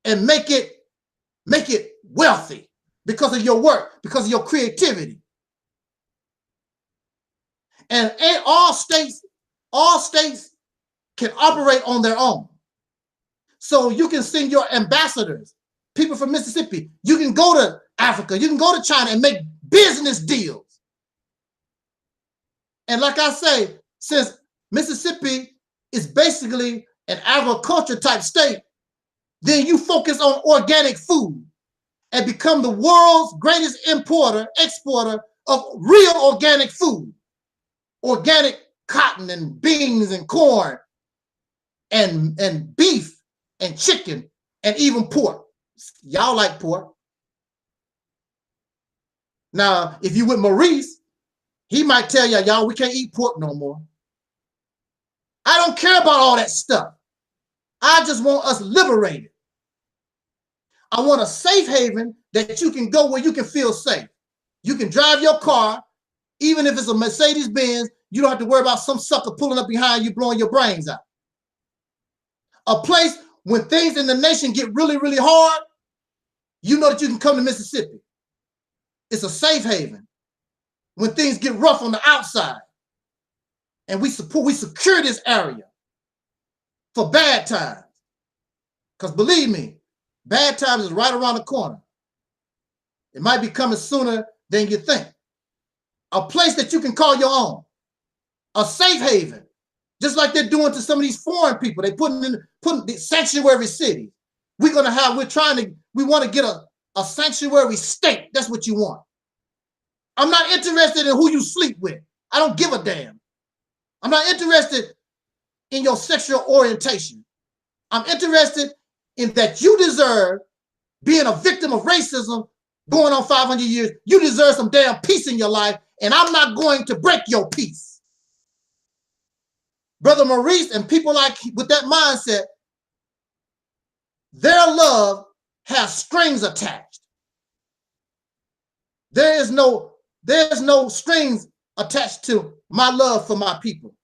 and make it wealthy because of your work, because of your creativity. And all states can operate on their own. So you can send your ambassadors, people from Mississippi. You can go to Africa, you can go to China and make business deals. And like I say, since Mississippi is basically an agriculture type state, then you focus on organic food and become the world's greatest exporter of real organic food. Organic cotton and beans and corn and beef and chicken and even pork. Y'all like pork. Now, if you with Maurice, he might tell y'all, we can't eat pork no more. I don't care about all that stuff. I just want us liberated. I want a safe haven that you can go where you can feel safe. You can drive your car, even if it's a Mercedes-Benz, you don't have to worry about some sucker pulling up behind you, blowing your brains out. A place when things in the nation get really, really hard, you know that you can come to Mississippi. It's a safe haven. When things get rough on the outside, and we secure this area for bad times. Because believe me, bad times is right around the corner. It might be coming sooner than you think. A place that you can call your own. A safe haven. Just like they're doing to some of these foreign people. They putting the sanctuary cities. We want to get a sanctuary state. That's what you want. I'm not interested in who you sleep with. I don't give a damn. I'm not interested in your sexual orientation. I'm interested in that you deserve, being a victim of racism going on 500 years, you deserve some damn peace in your life, and I'm not going to break your peace. Brother Maurice and people like with that mindset, their love has strings attached. There's no strings attached to my love for my people.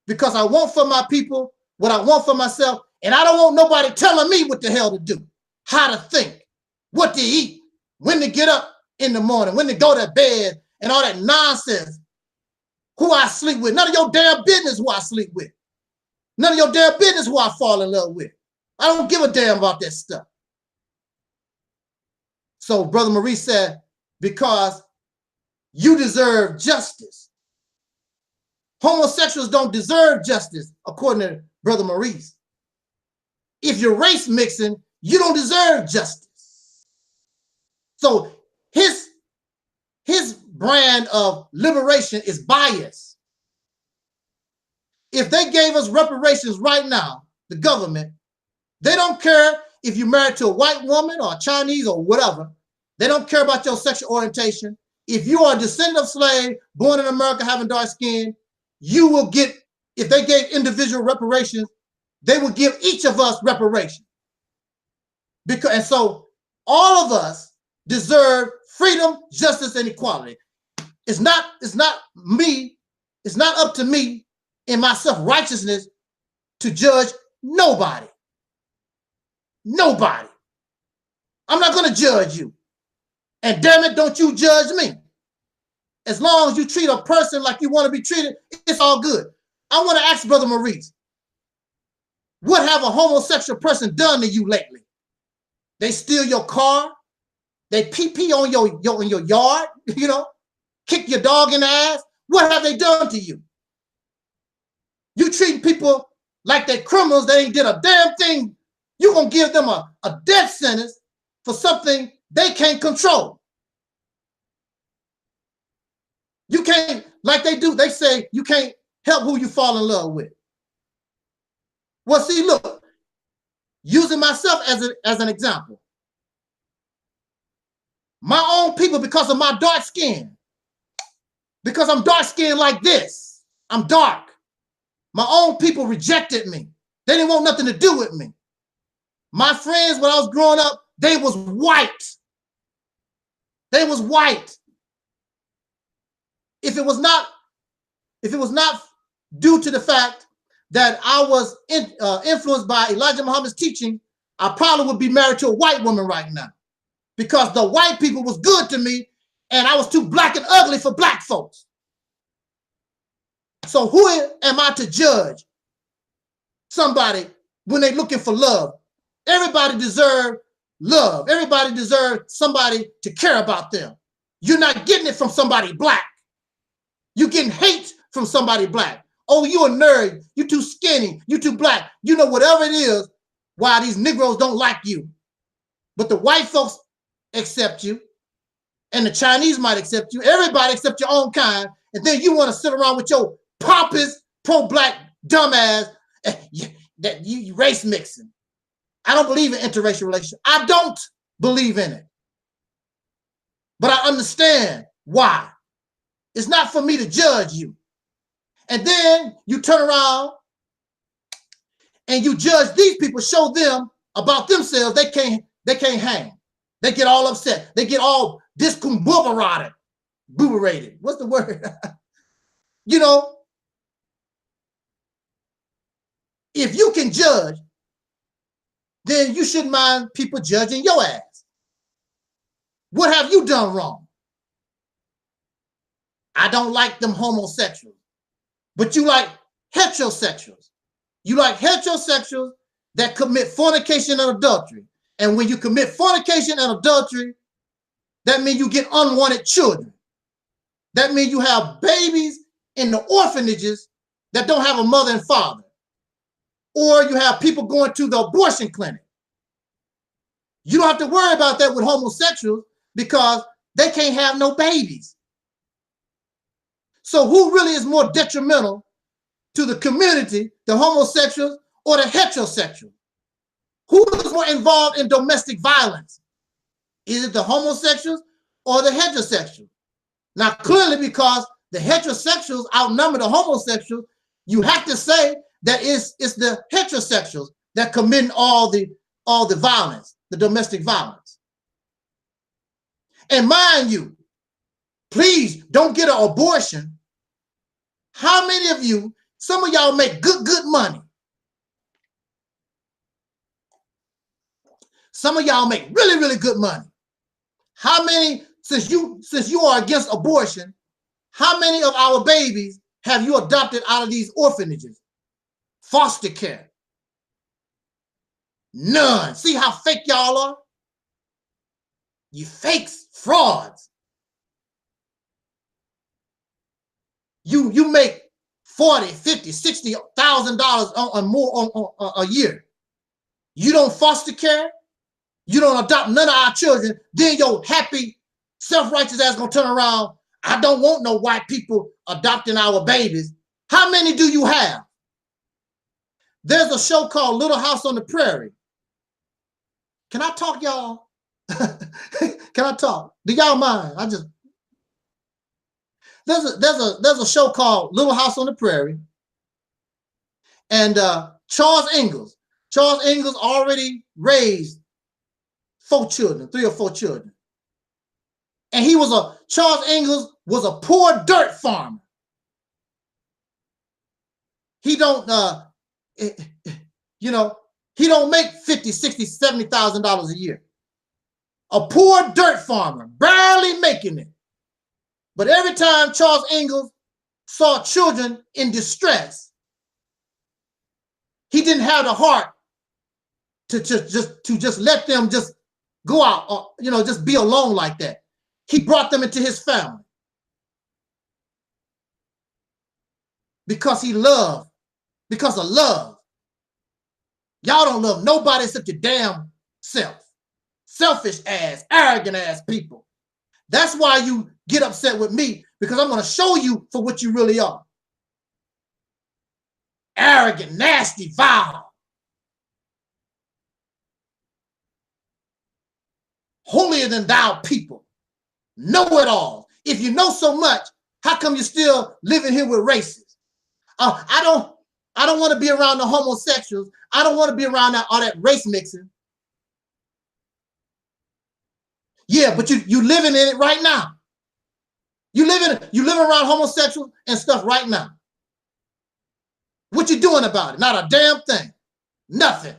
because I want for my people what I want for myself, and I don't want nobody telling me what the hell to do, how to think, what to eat, when to get up in the morning, when to go to bed, and all that nonsense. Who I sleep with. None of your damn business who I sleep with. None of your damn business who I fall in love with. I don't give a damn about that stuff. So Brother Maurice said, because you deserve justice. Homosexuals don't deserve justice, according to Brother Maurice. If you're race mixing, you don't deserve justice. So his brand of liberation is bias. If they gave us reparations right now, the government, they don't care if you're married to a white woman or a Chinese or whatever. They don't care about your sexual orientation. If you are a descendant of slave, born in America, having dark skin, you will get, if they gave individual reparations, they would give each of us reparations. And so all of us deserve freedom, justice, and equality. It's not me, it's not up to me in my self-righteousness to judge nobody. Nobody. I'm not going to judge you. And damn it, don't you judge me. As long as you treat a person like you want to be treated, it's all good. I want to ask Brother Maurice, what have a homosexual person done to you lately? They steal your car. They pee on your yard, you know, kick your dog in the ass. What have they done to you? You treat people like they're criminals. They ain't did a damn thing. You're going to give them a death sentence for something they can't control. You can't, like they do, they say you can't help who you fall in love with. Well, see, look, using myself as an example. My own people, because of my dark skin, because I'm dark skinned like this, I'm dark. My own people rejected me. They didn't want nothing to do with me. My friends, when I was growing up, they was white. They was white. If it was not due to the fact that I was influenced by Elijah Muhammad's teaching, I probably would be married to a white woman right now, because the white people was good to me and I was too black and ugly for black folks. So who am I to judge somebody when they're looking for love? Everybody deserves love. Everybody deserves somebody to care about them. You're not getting it from somebody black. You're getting hate from somebody black. Oh, you a nerd. You too skinny. You too black. You know, whatever it is, why these Negroes don't like you. But the white folks accept you, and the Chinese might accept you. Everybody except your own kind. And then you want to sit around with your pompous, pro-black dumbass that you race mixing. I don't believe in interracial relations. I don't believe in it. But I understand why. It's not for me to judge you. And then you turn around and you judge these people, show them about themselves. They can't hang. They get all upset. They get all discombobulated. What's the word? You know, if you can judge, then you shouldn't mind people judging your ass. What have you done wrong? I don't like them homosexuals, but you like heterosexuals. You like heterosexuals that commit fornication and adultery. And when you commit fornication and adultery, that means you get unwanted children. That means you have babies in the orphanages that don't have a mother and father. Or you have people going to the abortion clinic. You don't have to worry about that with homosexuals because they can't have no babies. So who really is more detrimental to the community, the homosexuals or the heterosexuals? Who is more involved in domestic violence? Is it the homosexuals or the heterosexuals? Now, clearly, because the heterosexuals outnumber the homosexuals, you have to say that it's the heterosexuals that commit all the violence, the domestic violence. And mind you, please don't get an abortion. How many of you Some of y'all make good money. Some of y'all make really good money. How many, since you are against abortion, how many of our babies have you adopted out of these orphanages? Foster care. None. See how fake y'all are? You fakes, frauds. You make $40, $50, $60,000 on more on a year. You don't foster care. You don't adopt none of our children. Then your happy, self-righteous ass gonna turn around. I don't want no white people adopting our babies. How many do you have? There's a show called Little House on the Prairie. Can I talk, y'all? Can I talk? Do y'all mind? There's a show called Little House on the Prairie, and Charles Ingalls already raised 3 or 4 children, and Charles Ingalls was a poor dirt farmer. He don't he don't make $50,000, $60,000, $70,000 a year. A poor dirt farmer, barely making it. But every time Charles Ingalls saw children in distress, he didn't have the heart to just let them just go out, or, just be alone like that. He brought them into his family because of love. Y'all don't love nobody except your damn self. Selfish ass, arrogant ass people. That's why you get upset with me, because I'm going to show you for what you really are. Arrogant, nasty, vile. Holier than thou people. Know it all. If you know so much, how come you're still living here with racists? I don't want to be around the homosexuals. I don't want to be around all that race mixing. Yeah, but you living in it right now. You living around homosexuals and stuff right now. What you doing about it? Not a damn thing. Nothing.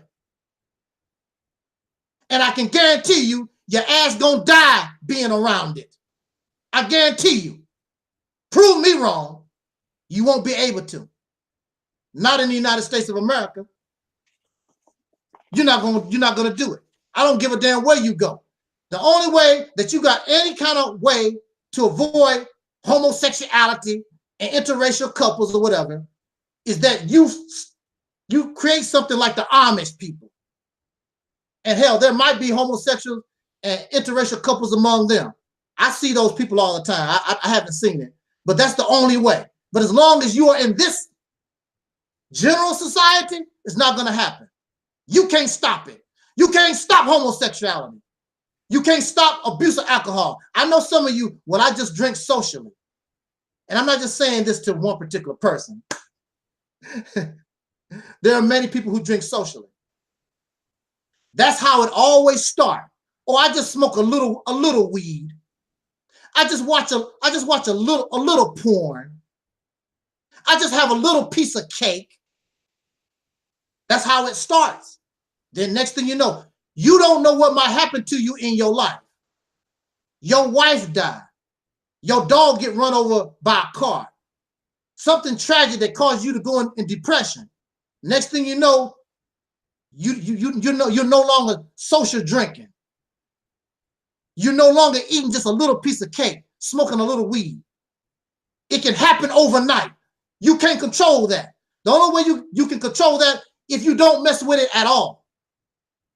And I can guarantee you, your ass gonna die being around it. I guarantee you. Prove me wrong. You won't be able to. Not in the United States of America. You're not gonna do it. I don't give a damn where you go. The only way that you got any kind of way to avoid homosexuality and interracial couples or whatever is that you create something like the Amish people. And hell, there might be homosexual and interracial couples among them. I see those people all the time. I haven't seen it, but that's the only way. But as long as you are in this general society, it's not going to happen. You can't stop it. You can't stop homosexuality. You can't stop abuse of alcohol. I know some of you, well, I just drink socially. And I'm not just saying this to one particular person. There are many people who drink socially. That's how it always starts. Or I just smoke a little weed. I just watch a little porn. I just have a little piece of cake. That's how it starts. Then next thing you know, you don't know what might happen to you in your life. Your wife died. Your dog get run over by a car. Something tragic that caused you to go in depression. Next thing you know, you're no longer social drinking. You're no longer eating just a little piece of cake, smoking a little weed. It can happen overnight. You can't control that. The only way you can control that if you don't mess with it at all.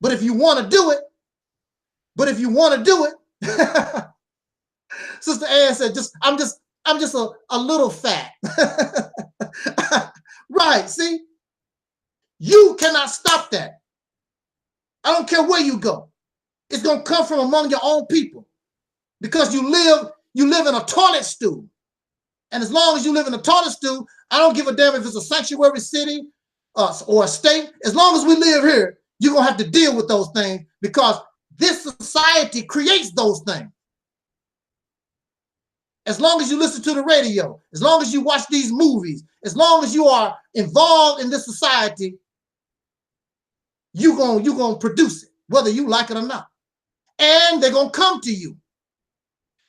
But if you want to do it, Sister Ann said, I'm just a little fat. Right, see? You cannot stop that. I don't care where you go. It's going to come from among your own people because you live in a toilet stool. And as long as you live in a toilet stool, I don't give a damn if it's a sanctuary city or a state. As long as we live here, you're going to have to deal with those things because this society creates those things. as long as you listen to the radio, as long as you watch these movies, as long as you are involved in this society, you're gonna produce it, whether you like it or not. And they're gonna come to you.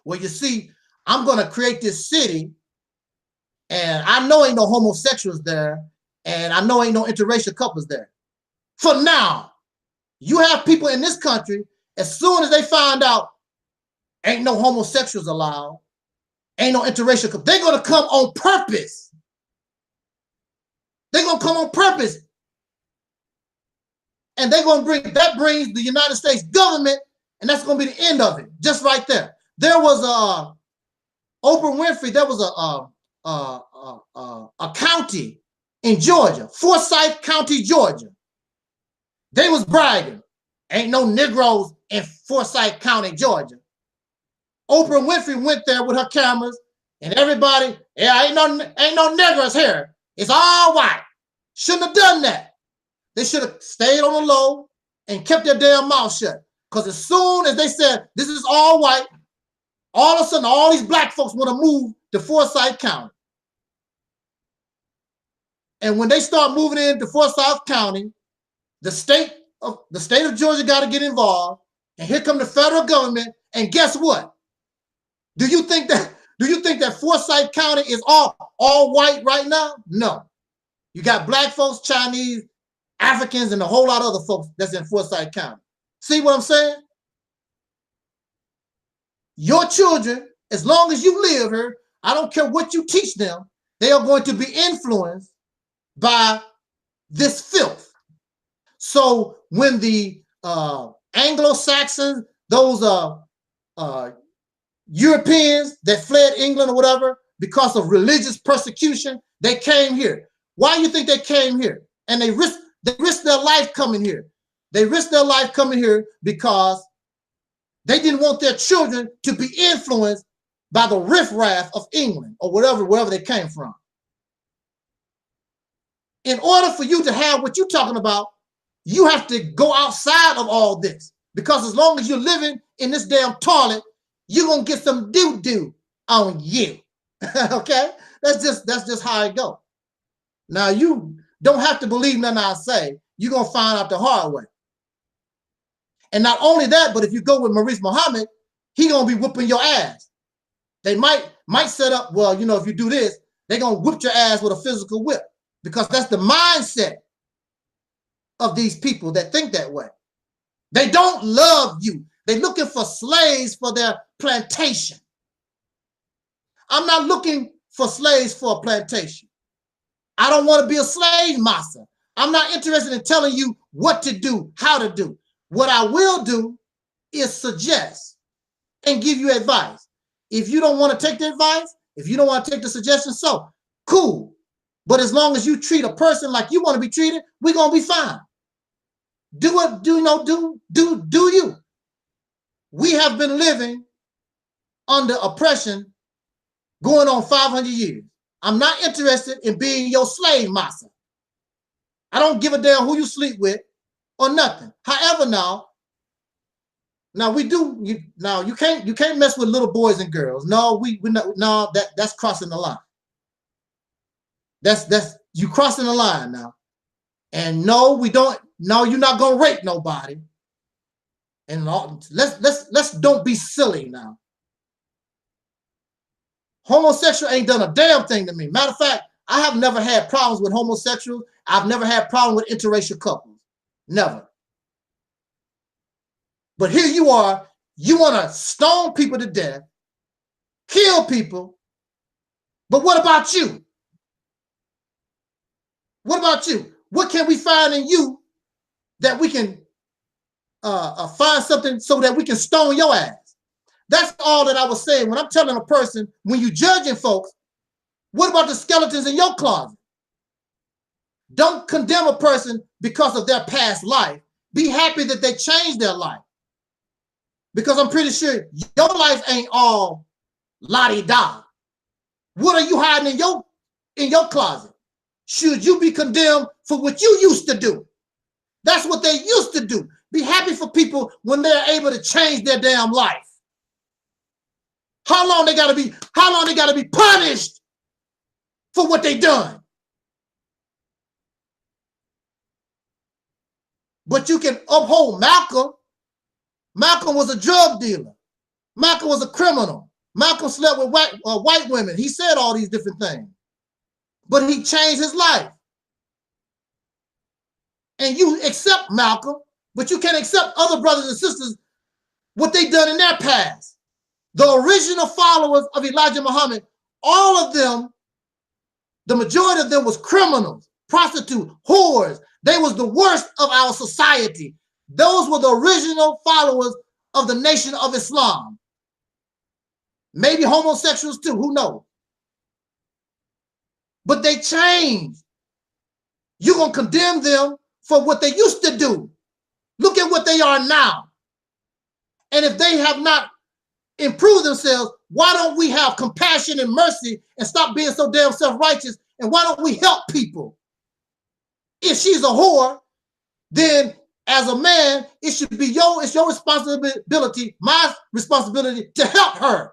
Well, you see, I'm gonna create this city, and I know ain't no homosexuals there, and I know ain't no interracial couples there. For now, you have people in this country, as soon as they find out ain't no homosexuals allowed, ain't no interracial couples, they're gonna come on purpose. They're gonna come on purpose. And they're gonna that brings the United States government, and that's gonna be the end of it, just right there. There was Oprah Winfrey, there was a county in Georgia, Forsyth County, Georgia. They was bragging, ain't no Negroes in Forsyth County, Georgia. Oprah Winfrey went there with her cameras, and everybody, yeah, ain't no Negroes here. It's all white. Shouldn't have done that. They should have stayed on the low and kept their damn mouth shut. Because as soon as they said this is all white, all of a sudden all these black folks want to move to Forsyth County. And when they start moving into Forsyth County, the state of Georgia got to get involved. And here come the federal government. And guess what? Do you think that Forsyth County is all white right now? No. You got black folks, Chinese, Africans, and a whole lot of other folks that's in Forsyth County. See what I'm saying? Your children, as long as you live here, I don't care what you teach them, they are going to be influenced by this filth. So when the Anglo-Saxons, those Europeans that fled England or whatever because of religious persecution, they came here. Why do you think they came here? And they risked their life coming here. They risked their life coming here because they didn't want their children to be influenced by the riffraff of England or wherever they came from. In order for you to have what you're talking about, you have to go outside of all this. Because as long as you're living in this damn toilet, you're gonna get some doo-doo on you. Okay? That's just how it goes. Now you don't have to believe nothing I say. You're gonna find out the hard way. And not only that, but if you go with Maurice Muhammad, he gonna be whooping your ass. They might set up, well, you know, if you do this, they're gonna whip your ass with a physical whip, because that's the mindset of these people that think that way. They don't love you. They're looking for slaves for their plantation. I'm not looking for slaves for a plantation. I don't want to be a slave master. I'm not interested in telling you what to do, how to do. What I will do is suggest and give you advice. If you don't want to take the advice, if you don't want to take the suggestion, so cool. But as long as you treat a person like you want to be treated, we're gonna be fine. Do you? We have been living under oppression going on 500 years. I'm not interested in being your slave master. I don't give a damn who you sleep with or nothing. However, now you can't mess with little boys and girls. No, that's crossing the line. That's you crossing the line now. And no, you're not gonna rape nobody. And let's don't be silly now. Homosexual ain't done a damn thing to me. Matter of fact, I have never had problems with homosexuals. I've never had problems with interracial couples. Never. But here you are, you want to stone people to death, kill people. But what about you? What about you? What can we find in you that we can find something so that we can stone your ass? That's all that I was saying. When I'm telling a person, when you judging folks, what about the skeletons in your closet? Don't condemn a person because of their past life. Be happy that they changed their life. Because I'm pretty sure your life ain't all la-di-da. What are you hiding in your closet? Should you be condemned for what you used to do? That's what they used to do. Be happy for people when they're able to change their damn life. How long they gotta be punished for what they done? But you can uphold Malcolm. Malcolm was a drug dealer. Malcolm was a criminal. Malcolm slept with white women. He said all these different things. But he changed his life. And you accept Malcolm, but you can't accept other brothers and sisters, what they done in their past. The original followers of Elijah Muhammad, all of them, the majority of them was criminals, prostitutes, whores. They was the worst of our society. Those were the original followers of the Nation of Islam. Maybe homosexuals too, who knows? But they changed. You're going to condemn them for what they used to do. Look at what they are now. And if they have not improved themselves, why don't we have compassion and mercy and stop being so damn self-righteous? And why don't we help people? If she's a whore, then as a man, it should be your responsibility, my responsibility to help her.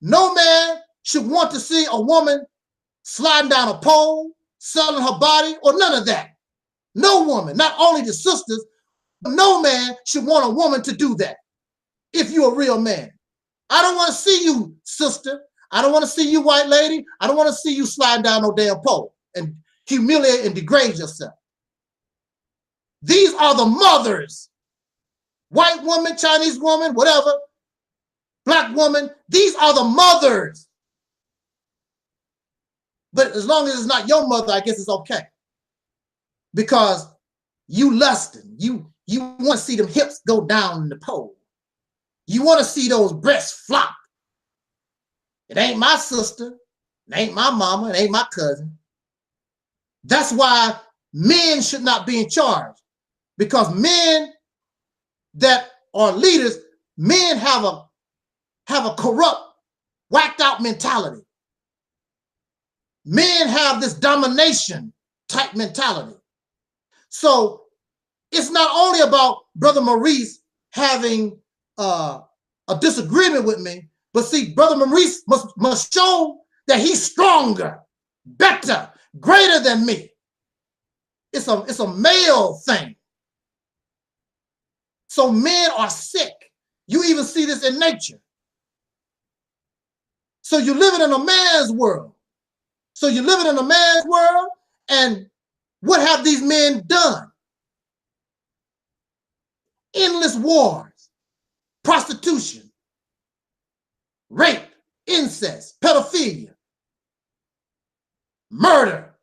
No man should want to see a woman sliding down a pole, selling her body, or none of that. No woman, not only the sisters, but no man should want a woman to do that if you're a real man. I don't want to see you, sister. I don't want to see you, white lady. I don't want to see you sliding down no damn pole and humiliate and degrade yourself. These are the mothers. White woman, Chinese woman, whatever, black woman, these are the mothers. But as long as it's not your mother, I guess it's okay. Because you lusting. You want to see them hips go down in the pole. You want to see those breasts flop. It ain't my sister. It ain't my mama. It ain't my cousin. That's why men should not be in charge. Because men that are leaders, men have a corrupt, whacked out mentality. Men have this domination type mentality. So it's not only about Brother Maurice having a disagreement with me, but see, Brother Maurice must show that he's stronger, better, greater than me. It's a male thing. So men are sick. You even see this in nature. So you're living in a man's world. So you're living in a man's world, and what have these men done? Endless wars, prostitution, rape, incest, pedophilia, murder.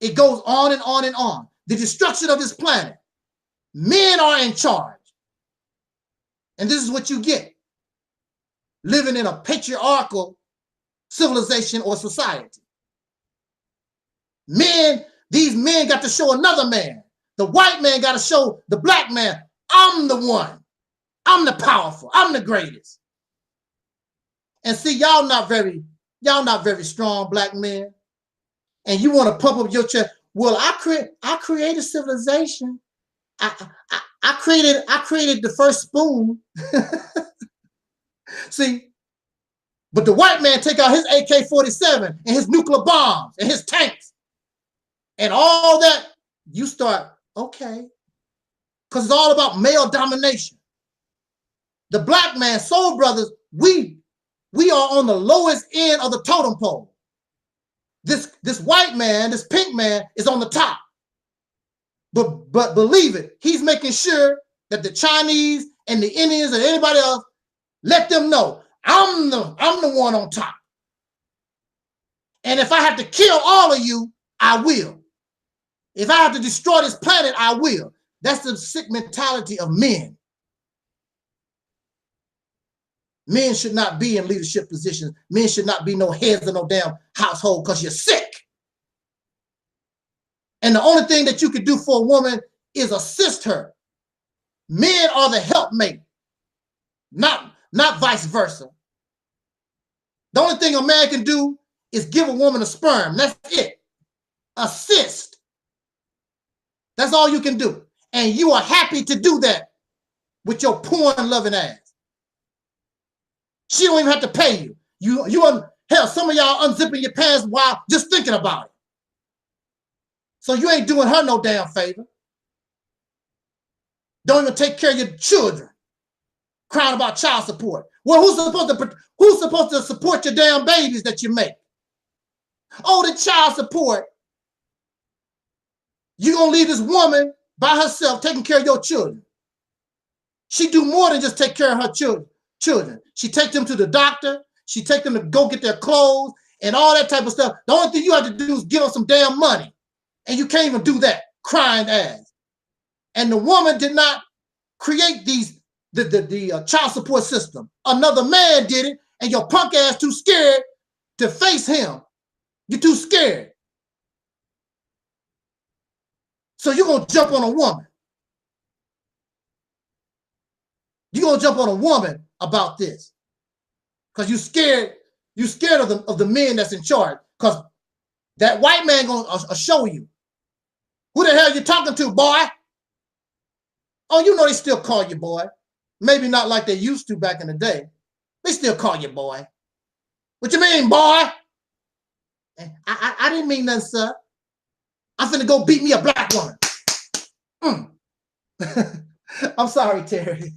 It goes on and on and on. The destruction of this planet. Men are in charge. And this is what you get. Living in a patriarchal civilization or society. Men, these men got to show another man. The white man got to show the black man, I'm the one. I'm the powerful. I'm the greatest. And see, y'all not very strong black men. And you want to pump up your chest. Well, I created civilization. I created the first spoon. See, but the white man take out his AK-47 and his nuclear bombs and his tanks and all that. You start, okay, because it's all about male domination. The black man, soul brothers, we are on the lowest end of the totem pole. This white man, this pink man is on the top. But believe it, he's making sure that the Chinese and the Indians and anybody else, let them know I'm the one on top. And if I have to kill all of you, I will. If I have to destroy this planet, I will. That's the sick mentality of men. Men should not be in leadership positions. Men should not be no heads of no damn household because you're sick. And the only thing that you could do for a woman is assist her. Men are the helpmate, not vice versa. The only thing a man can do is give a woman a sperm. That's it. Assist. That's all you can do. And you are happy to do that with your porn-loving ass. She don't even have to pay you. Hell, some of y'all unzipping your pants while just thinking about it. So you ain't doing her no damn favor. Don't even take care of your children. Crying about child support. Well, who's supposed to support your damn babies that you make? Oh, the child support. You gonna leave this woman by herself taking care of your children. She do more than just take care of her children. She take them to the doctor. She take them to go get their clothes and all that type of stuff. The only thing you have to do is give them some damn money. And you can't even do that, crying ass. And the woman did not create the child support system. Another man did it, and your punk ass too scared to face him. You're too scared. So you're gonna jump on a woman. You're gonna jump on a woman about this. Because you're scared of the men that's in charge. Because that white man gonna show you. Who the hell you talking to, boy? Oh, you know they still call you boy. Maybe not like they used to back in the day. They still call you boy. What you mean, boy? I didn't mean nothing, sir. I'm finna go beat me a black woman. I'm sorry, Terry.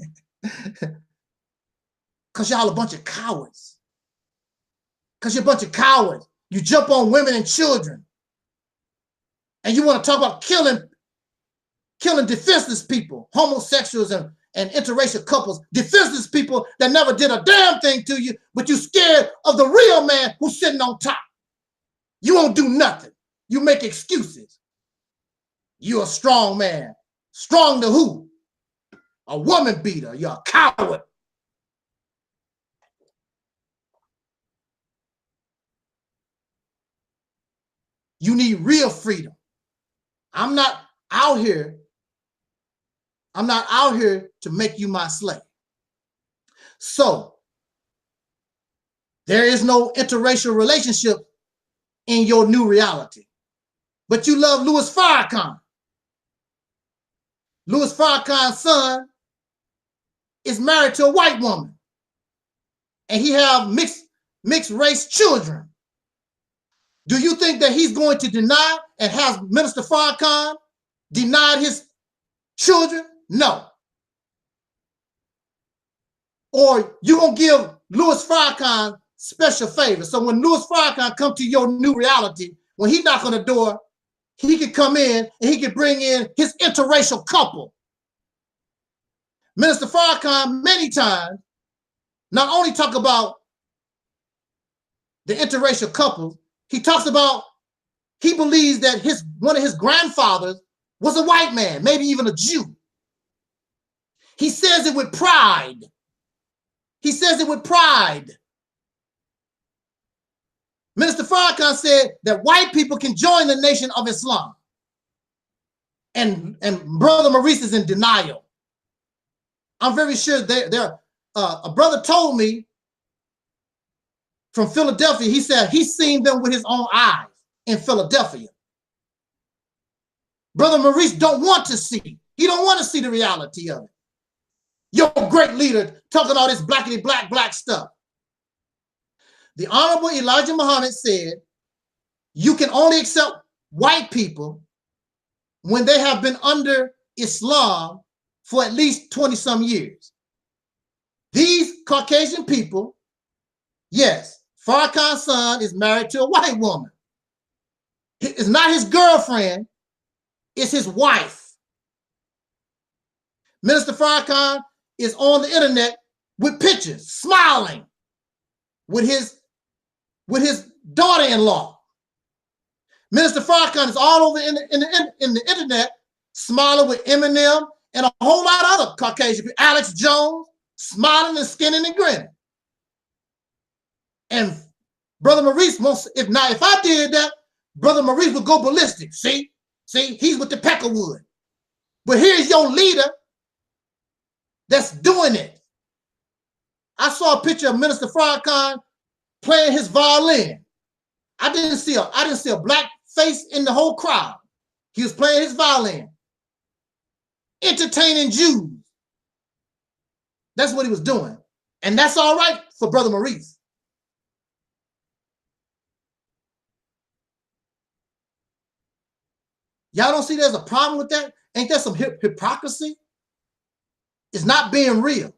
Because y'all a bunch of cowards. Because you're a bunch of cowards. You jump on women and children. And you want to talk about killing defenseless people, homosexuals and interracial couples, defenseless people that never did a damn thing to you, but you scared of the real man who's sitting on top. You won't do nothing. You make excuses. You're a strong man. Strong to who? A woman beater. You're a coward. You need real freedom. I'm not out here to make you my slave. So there is no interracial relationship in your new reality. But you love Louis Farrakhan. Louis Farrakhan's son is married to a white woman. And he have mixed race children. Do you think that he's going to deny and has Minister Farrakhan denied his children? No. Or you gonna give Louis Farrakhan special favors. So when Louis Farrakhan come to your new reality, when he knock on the door, he could come in and he could bring in his interracial couple. Minister Farrakhan many times not only talk about the interracial couples, he talks about, he believes that one of his grandfathers was a white man, maybe even a Jew. He says it with pride. He says it with pride. Minister Farrakhan said that white people can join the Nation of Islam. And Brother Maurice is in denial. I'm very sure a brother told me from Philadelphia, he said he's seen them with his own eyes in Philadelphia. Brother Maurice don't want to see. He don't want to see the reality of it. Your great leader talking all this blackity black stuff. The Honorable Elijah Muhammad said, you can only accept white people when they have been under Islam for at least 20 some years. These Caucasian people, yes, Farrakhan's son is married to a white woman. It's not his girlfriend, it's his wife. Minister Farrakhan is on the internet with pictures, smiling with his daughter-in-law. Minister Farrakhan is all over in the internet, smiling with Eminem and a whole lot of other Caucasian people. Alex Jones, smiling and skinning and grinning. And Brother Maurice wants, if I did that, Brother Maurice would go ballistic. See, he's with the Peckerwood. But here's your leader that's doing it. I saw a picture of Minister Farrakhan playing his violin. I didn't see a black face in the whole crowd. He was playing his violin, entertaining Jews. That's what he was doing. And that's all right for Brother Maurice. Y'all don't see there's a problem with that? Ain't there some hypocrisy? It's not being real.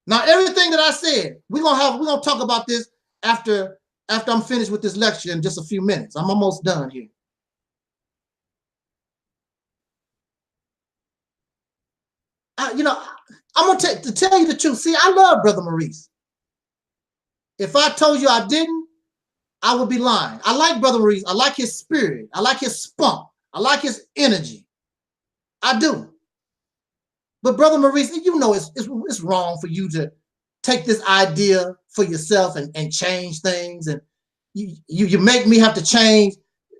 Now, everything that I said, we're gonna talk about this after I'm finished with this lecture in just a few minutes. I'm almost done here. You know, I'm gonna to tell you the truth. See, I love Brother Maurice. If I told you I didn't, I would be lying. I like Brother Maurice. I like his spirit. I like his spunk. I like his energy. I do. But Brother Maurice, you know it's wrong for you to take this idea for yourself and change things. And you make me have to change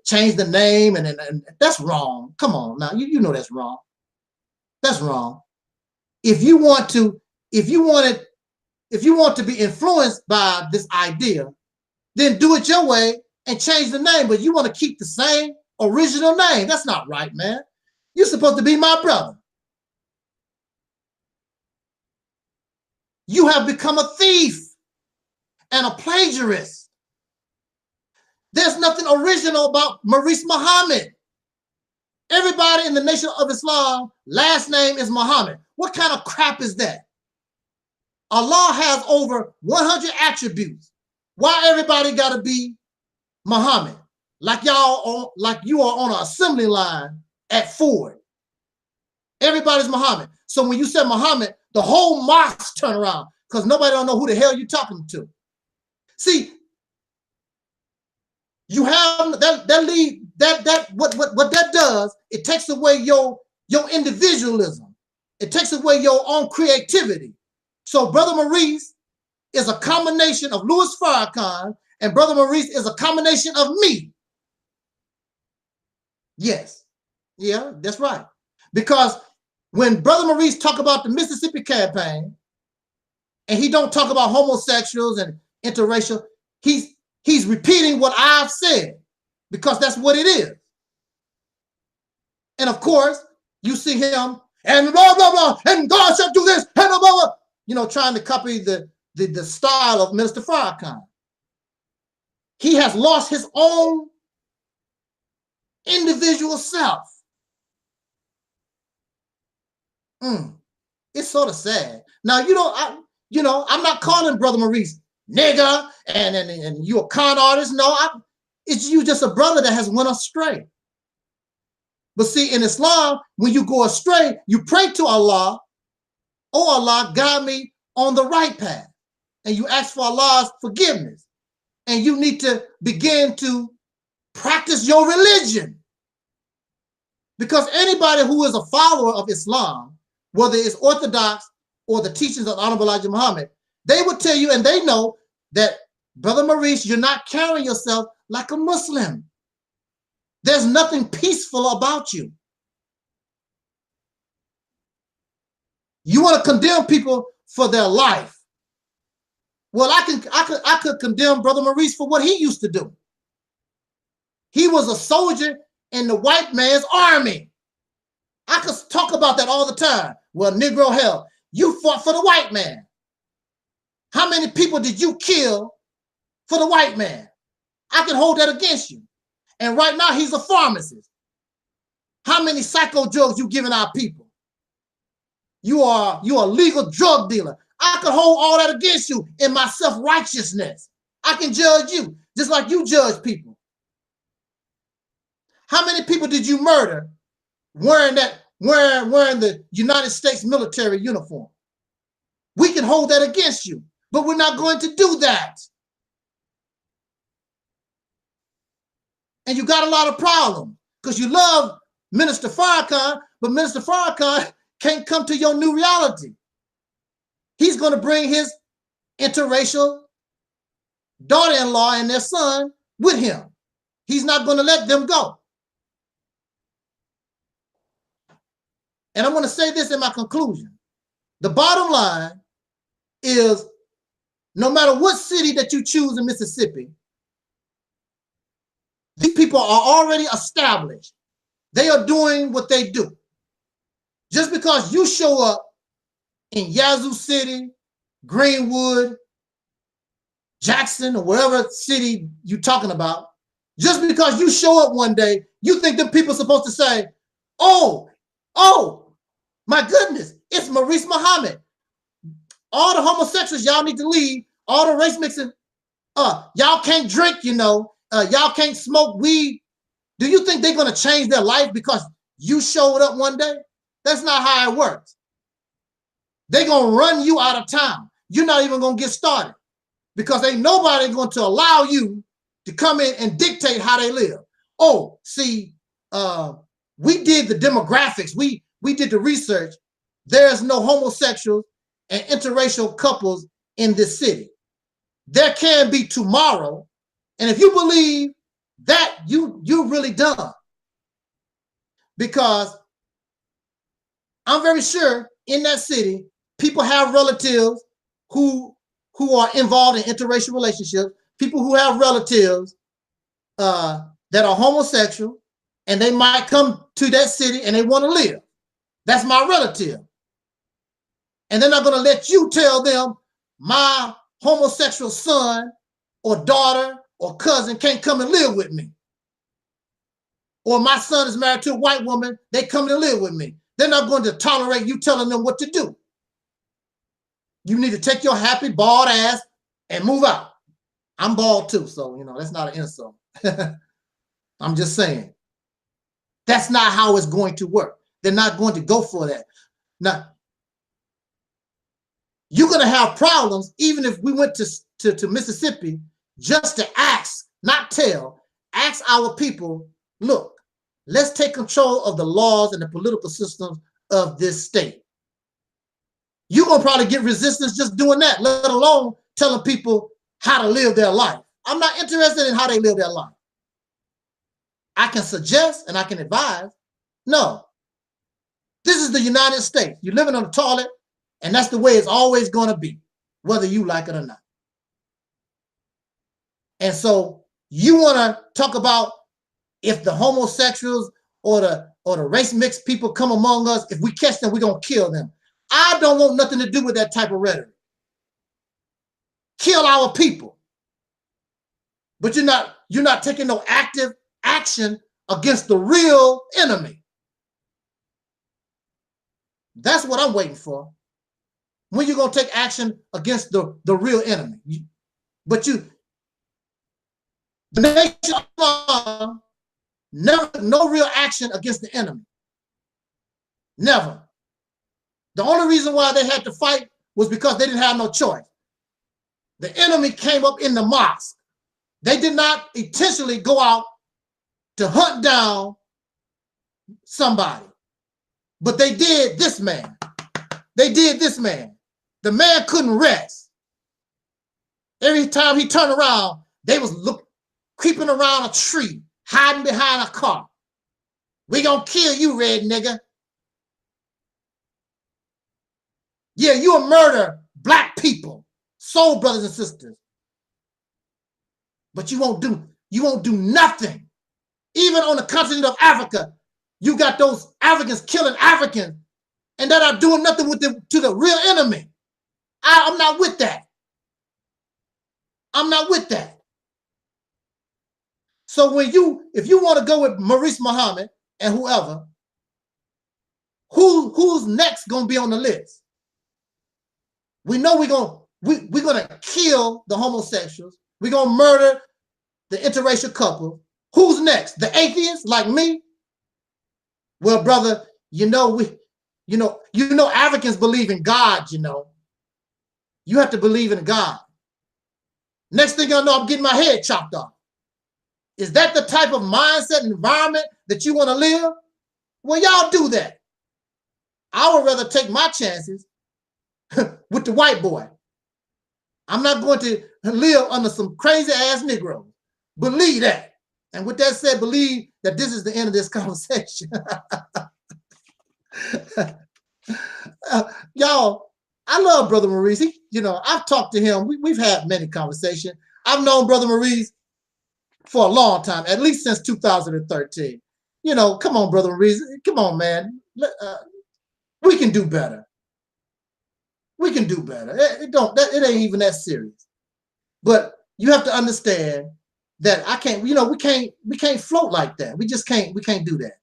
the name, and that's wrong. Come on now, you know that's wrong. That's wrong. If you want to be influenced by this idea, then do it your way and change the name. But you want to keep the same original name. That's not right, man. You're supposed to be my brother. You have become a thief and a plagiarist. There's nothing original about Maurice Muhammad. Everybody in the Nation of Islam, last name is Muhammad. What kind of crap is that? Allah has over 100 attributes. Why everybody got to be Muhammad? Like you are on an assembly line at Ford. Everybody's Muhammad. So when you say Muhammad, the whole mosque turn around because nobody don't know who the hell you're talking to. See, you have what that does, it takes away your individualism. It takes away your own creativity. So Brother Maurice is a combination of Louis Farrakhan, and Brother Maurice is a combination of me. Yes. Yeah, that's right. Because when Brother Maurice talk about the Mississippi campaign, and he don't talk about homosexuals and interracial, he's repeating what I've said, because that's what it is. And of course, you see him and blah, blah, blah, and God shall do this, and blah, blah, blah, you know, trying to copy the style of Minister Farrakhan. He has lost his own individual self. It's sort of sad. Now, I'm not calling Brother Maurice nigger and you a con artist. No, it's you just a brother that has went astray. But see, in Islam, when you go astray, you pray to Allah, oh Allah, guide me on the right path. And you ask for Allah's forgiveness. And you need to begin to practice your religion. Because anybody who is a follower of Islam, whether it's Orthodox or the teachings of Honorable Elijah Muhammad, they would tell you, and they know that, Brother Maurice, you're not carrying yourself like a Muslim. There's nothing peaceful about you. You want to condemn people for their life. Well, I could condemn Brother Maurice for what he used to do. He was a soldier in the white man's army. I could talk about that all the time. Well, Negro hell, you fought for the white man. How many people did you kill for the white man? I can hold that against you. And right now he's a pharmacist. How many psycho drugs you giving our people? You're a legal drug dealer. I could hold all that against you in my self-righteousness. I can judge you just like you judge people. How many people did you murder wearing the United States military uniform? We can hold that against you, but we're not going to do that. And you got a lot of problems because you love Minister Farrakhan, but Minister Farrakhan can't come to your new reality. He's going to bring his interracial daughter-in-law and their son with him. He's not going to let them go. And I'm going to say this in my conclusion. The bottom line is, no matter what city that you choose in Mississippi, these people are already established. They are doing what they do. Just because you show up in Yazoo City, Greenwood, Jackson, or wherever city you're talking about, just because you show up one day, you think the people are supposed to say, oh, my goodness, it's Maurice Muhammad. All the homosexuals, y'all need to leave. All the race mixing, y'all can't drink, y'all can't smoke weed. Do you think they're going to change their life because you showed up one day? That's not how it works. They're going to run you out of town. You're not even going to get started because ain't nobody going to allow you to come in and dictate how they live. Oh, see, we did the demographics. We did the research. There's no homosexuals and interracial couples in this city. There can be tomorrow. And if you believe that, you're really dumb. Because I'm very sure in that city, people have relatives who are involved in interracial relationships, people who have relatives that are homosexual, and they might come to that city and they want to live. That's my relative. And they're not going to let you tell them my homosexual son or daughter or cousin can't come and live with me. Or my son is married to a white woman, they come to live with me. They're not going to tolerate you telling them what to do. You need to take your happy bald ass and move out. I'm bald too, so that's not an insult. I'm just saying. That's not how it's going to work. They're not going to go for that. Now, you're going to have problems even if we went to Mississippi just to ask, not tell, ask our people, look, let's take control of the laws and the political systems of this state. You're going to probably get resistance just doing that, let alone telling people how to live their life. I'm not interested in how they live their life. I can suggest and I can advise. No. This is the United States. You're living on the toilet, and that's the way it's always going to be, whether you like it or not. And so you want to talk about if the homosexuals or the race mixed people come among us, if we catch them, we're going to kill them. I don't want nothing to do with that type of rhetoric. Kill our people. But you're not taking no active action against the real enemy. That's what I'm waiting for. When you going to take action against the real enemy? The nation of Islam never took no real action against the enemy. Never. The only reason why they had to fight was because they didn't have no choice. The enemy came up in the mosque. They did not intentionally go out to hunt down somebody. But they did this man. They did this man. The man couldn't rest. Every time he turned around, they was creeping around a tree, hiding behind a car. We gonna kill you, red nigga. Yeah, you'll murder black people, soul brothers and sisters. But you won't do nothing. Even on the continent of Africa, you got those Africans killing Africans, and they're not doing nothing with to the real enemy. I'm not with that. I'm not with that. So if you want to go with Maurice Muhammad and whoever, who's next gonna be on the list? We know we're gonna kill the homosexuals. We're gonna murder the interracial couple. Who's next? The atheists like me? Well, brother, Africans believe in God, You have to believe in God. Next thing I know, I'm getting my head chopped off. Is that the type of mindset and environment that you want to live? Well, y'all do that. I would rather take my chances with the white boy. I'm not going to live under some crazy ass Negroes. Believe that. And with that said, believe that this is the end of this conversation. Y'all, I love Brother Maurice. I've talked to him. We've had many conversations. I've known Brother Maurice for a long time, at least since 2013. Come on, Brother Maurice. Come on, man. We can do better. We can do better. It ain't even that serious. But you have to understand that I can't, we can't float like that. We can't do that.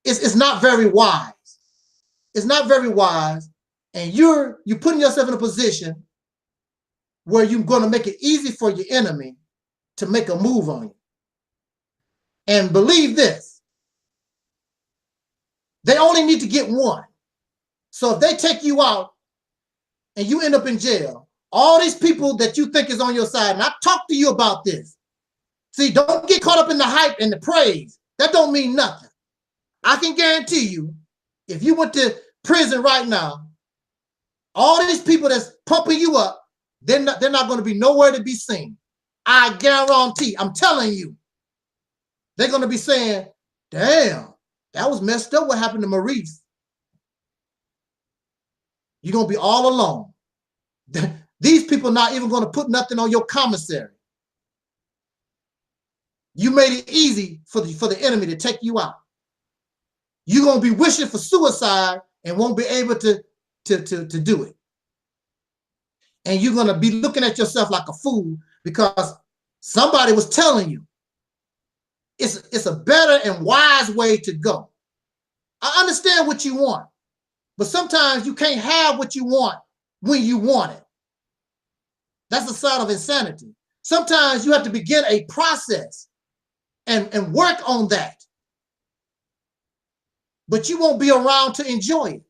It's not very wise. It's not very wise. And you're putting yourself in a position where you're going to make it easy for your enemy to make a move on you. And believe this, they only need to get one. So if they take you out and you end up in jail, all these people that you think is on your side, and I talked to you about this. See, don't get caught up in the hype and the praise. That don't mean nothing. I can guarantee you, if you went to prison right now, all these people that's pumping you up, they're not going to be nowhere to be seen. I guarantee, I'm telling you. They're going to be saying, damn, that was messed up what happened to Maurice. You're going to be all alone. These people not even going to put nothing on your commissary. You made it easy for the enemy to take you out. You're going to be wishing for suicide and won't be able to do it. And you're going to be looking at yourself like a fool because somebody was telling you it's a better and wise way to go. I understand what you want, but sometimes you can't have what you want when you want it. That's a sign of insanity. Sometimes you have to begin a process and work on that. But you won't be around to enjoy it.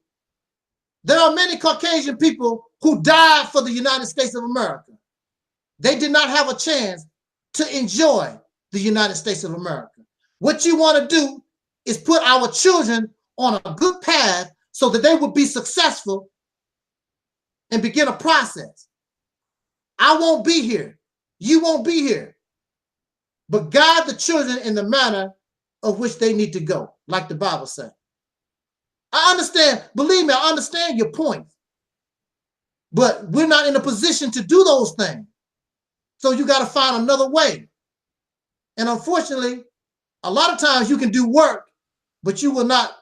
There are many Caucasian people who died for the United States of America. They did not have a chance to enjoy the United States of America. What you want to do is put our children on a good path so that they will be successful and begin a process. I won't be here. You won't be here. But guide the children in the manner of which they need to go, like the Bible says. I understand, believe me, I understand your point. But we're not in a position to do those things. So you got to find another way. And unfortunately, a lot of times you can do work, but you will not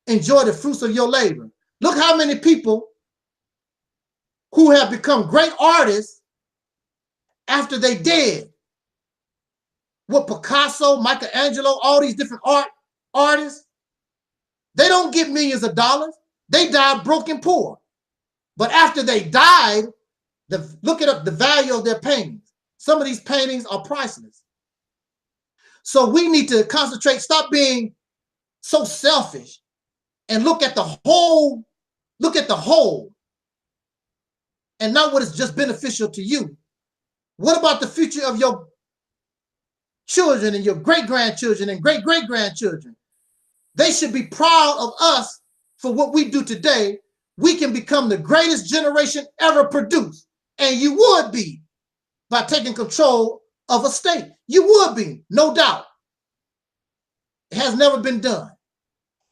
enjoy the fruits of your labor. Look how many people who have become great artists after they dead. What Picasso, Michelangelo, all these different artists, they don't get millions of dollars. They died broke and poor. But after they died, look at the value of their paintings. Some of these paintings are priceless. So we need to concentrate, stop being so selfish and look at the whole, and not what is just beneficial to you. What about the future of your children and your great-grandchildren and great-great-grandchildren? They should be proud of us for what we do today. We can become the greatest generation ever produced. And you would be by taking control of a state. You would be, no doubt. It has never been done.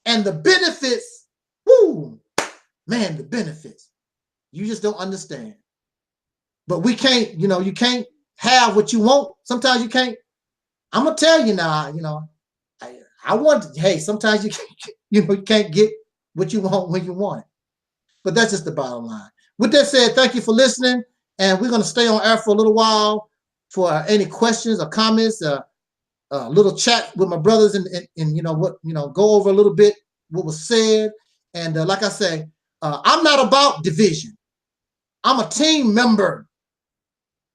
And the benefits, whoo, man, the benefits, you just don't understand. But we can't, you can't have what you want. Sometimes you can't. I'm going to tell you now, I want, hey, sometimes you can't get what you want when you want it. But that's just the bottom line. With that said, thank you for listening. And we're going to stay on air for a little while for any questions or comments, a little chat with my brothers and go over a little bit what was said. And like I say, I'm not about division. I'm a team member.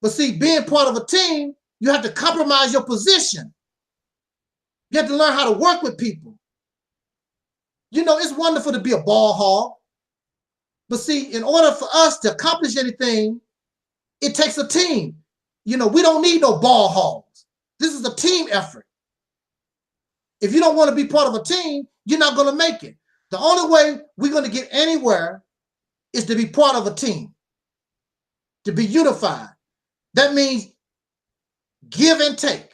But see, being part of a team, you have to compromise your position. You have to learn how to work with people. It's wonderful to be a ball hog. But see, in order for us to accomplish anything, it takes a team. We don't need no ball hogs. This is a team effort. If you don't want to be part of a team, you're not going to make it. The only way we're going to get anywhere is to be part of a team, to be unified. That means give and take,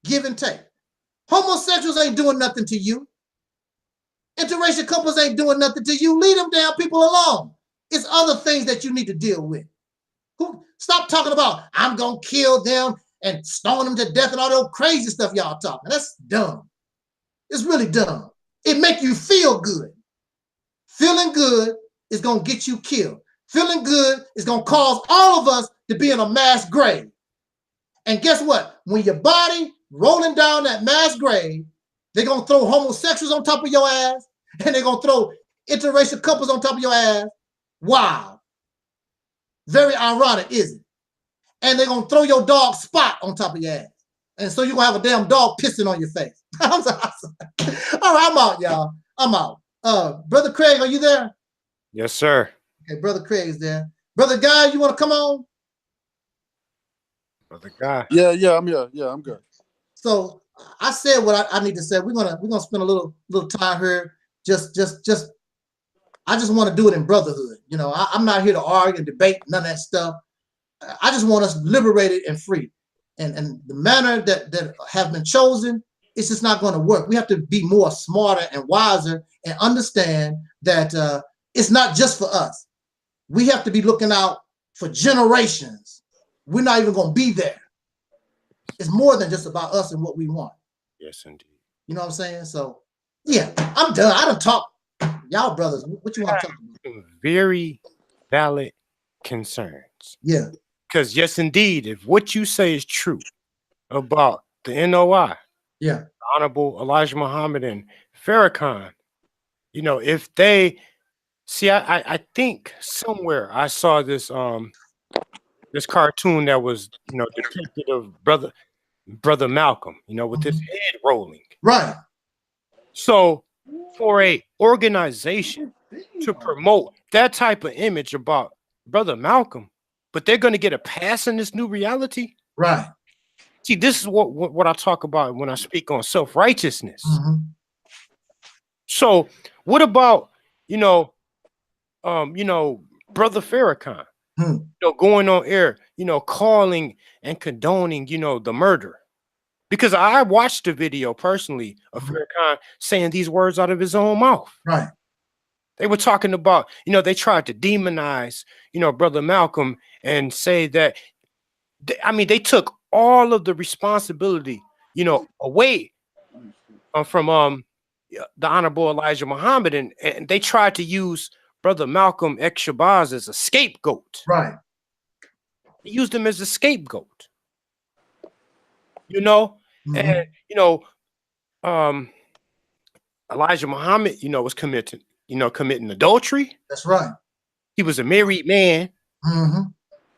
give and take. Homosexuals ain't doing nothing to you. Interracial couples ain't doing nothing to you. Leave them damn people alone. It's other things that you need to deal with. Stop talking about, I'm going to kill them and stone them to death and all that crazy stuff y'all talking. That's dumb. It's really dumb. It make you feel good. Feeling good is going to get you killed. feeling good is going to cause all of us to be in a mass grave. And guess what? When your body rolling down that mass grave, they're going to throw homosexuals on top of your ass, and they're going to throw interracial couples on top of your ass. Wow. Very ironic, isn't it? And they're going to throw your dog Spot on top of your ass. And so you're going to have a damn dog pissing on your face. All right, I'm out, y'all. I'm out. Brother Craig, are you there? Yes, sir. Okay, Brother Craig's there. Brother Guy, you want to come on? Brother Guy. Yeah, I'm here. Yeah, I'm good. So I said what I need to say. We're gonna spend a little time here. I just want to do it in brotherhood. You know, I'm not here to argue and debate none of that stuff. I just want us liberated and free. And the manner that have been chosen, it's just not going to work. We have to be more smarter and wiser and understand that it's not just for us. We have to be looking out for generations. We're not even going to be there. It's more than just about us and what we want. Yes, indeed. You know what I'm saying? So, yeah, I'm done. I done talked. Y'all brothers, what you want to talk about? Very valid concerns. Yeah. Because, yes, indeed, if what you say is true about the NOI, yeah, the Honorable Elijah Muhammad and Farrakhan, you know, if they see, I think somewhere I saw this this cartoon that was, you know, depicted of brother Malcolm, you know, with his head rolling. Right. So for a organization to promote that type of image about Brother Malcolm, but they're going to get a pass in this new reality. Right. See, this is what I talk about when I speak on self-righteousness. So what about, you know, Brother Farrakhan, you know, going on air, you know, calling and condoning, you know, the murder? Because I watched the video personally of Farrakhan saying these words out of his own mouth. Right. They were talking about, you know, they tried to demonize, you know, Brother Malcolm and say that, they took all of the responsibility, you know, away from the Honorable Elijah Muhammad, and they tried to use Brother Malcolm X Shabazz as a scapegoat. Right. They used him as a scapegoat. You know, and you know, Elijah Muhammad, you know, was committing adultery. That's right. He was a married man.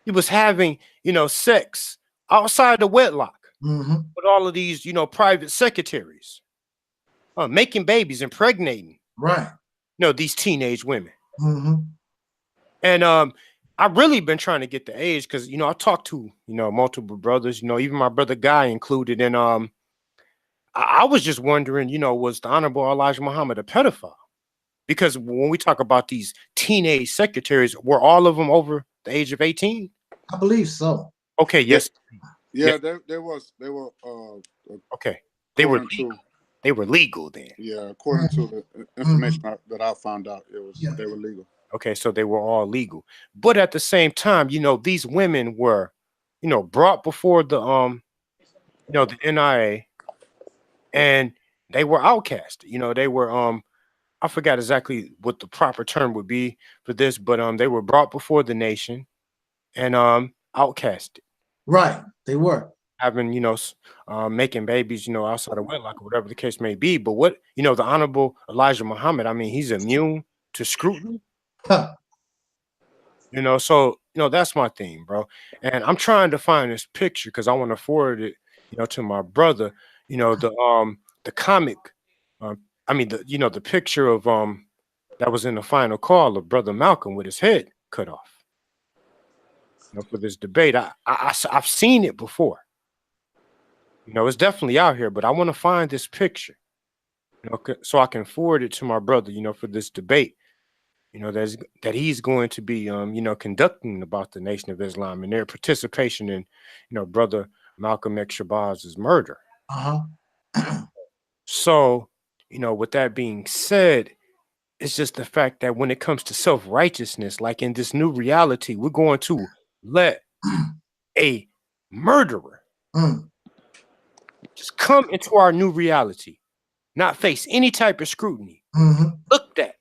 He was having, you know, sex outside the wedlock with all of these, you know, private secretaries, making babies, impregnating, right, you know, these teenage women. And I've really been trying to get the age because, you know, I talked to, you know, multiple brothers, you know, even my brother Guy included. And I was just wondering, you know, was the Honorable Elijah Muhammad a pedophile? Because when we talk about these teenage secretaries, were all of them over the age of 18? I believe so. Okay, yes. Yeah, they were okay. They were legal. They were legal then. Yeah, according to the information that I found out, they were legal. Okay, so they were all legal. But at the same time, you know, these women were, you know, brought before the you know, the NIA, and they were outcast. You know, they were I forgot exactly what the proper term would be for this, but they were brought before the nation and outcasted. Right, they were having, you know, making babies, you know, outside of wedlock or whatever the case may be. But what, you know, the Honorable Elijah Muhammad, I mean, he's immune to scrutiny. You know, so, you know, that's my thing, bro. And I'm trying to find this picture because I want to forward it, you know, to my brother. You know, the comic, you know, the picture of that was in the final call of Brother Malcolm with his head cut off. You know, for this debate, I've seen it before. You know, it's definitely out here, but I want to find this picture, you know, so I can forward it to my brother, you know, for this debate, you know, that he's going to be, you know, conducting about the Nation of Islam and their participation in, you know, Brother Malcolm X Shabazz's murder. So, you know, with that being said, it's just the fact that when it comes to self-righteousness, like in this new reality, we're going to let a murderer just come into our new reality, not face any type of scrutiny, looked at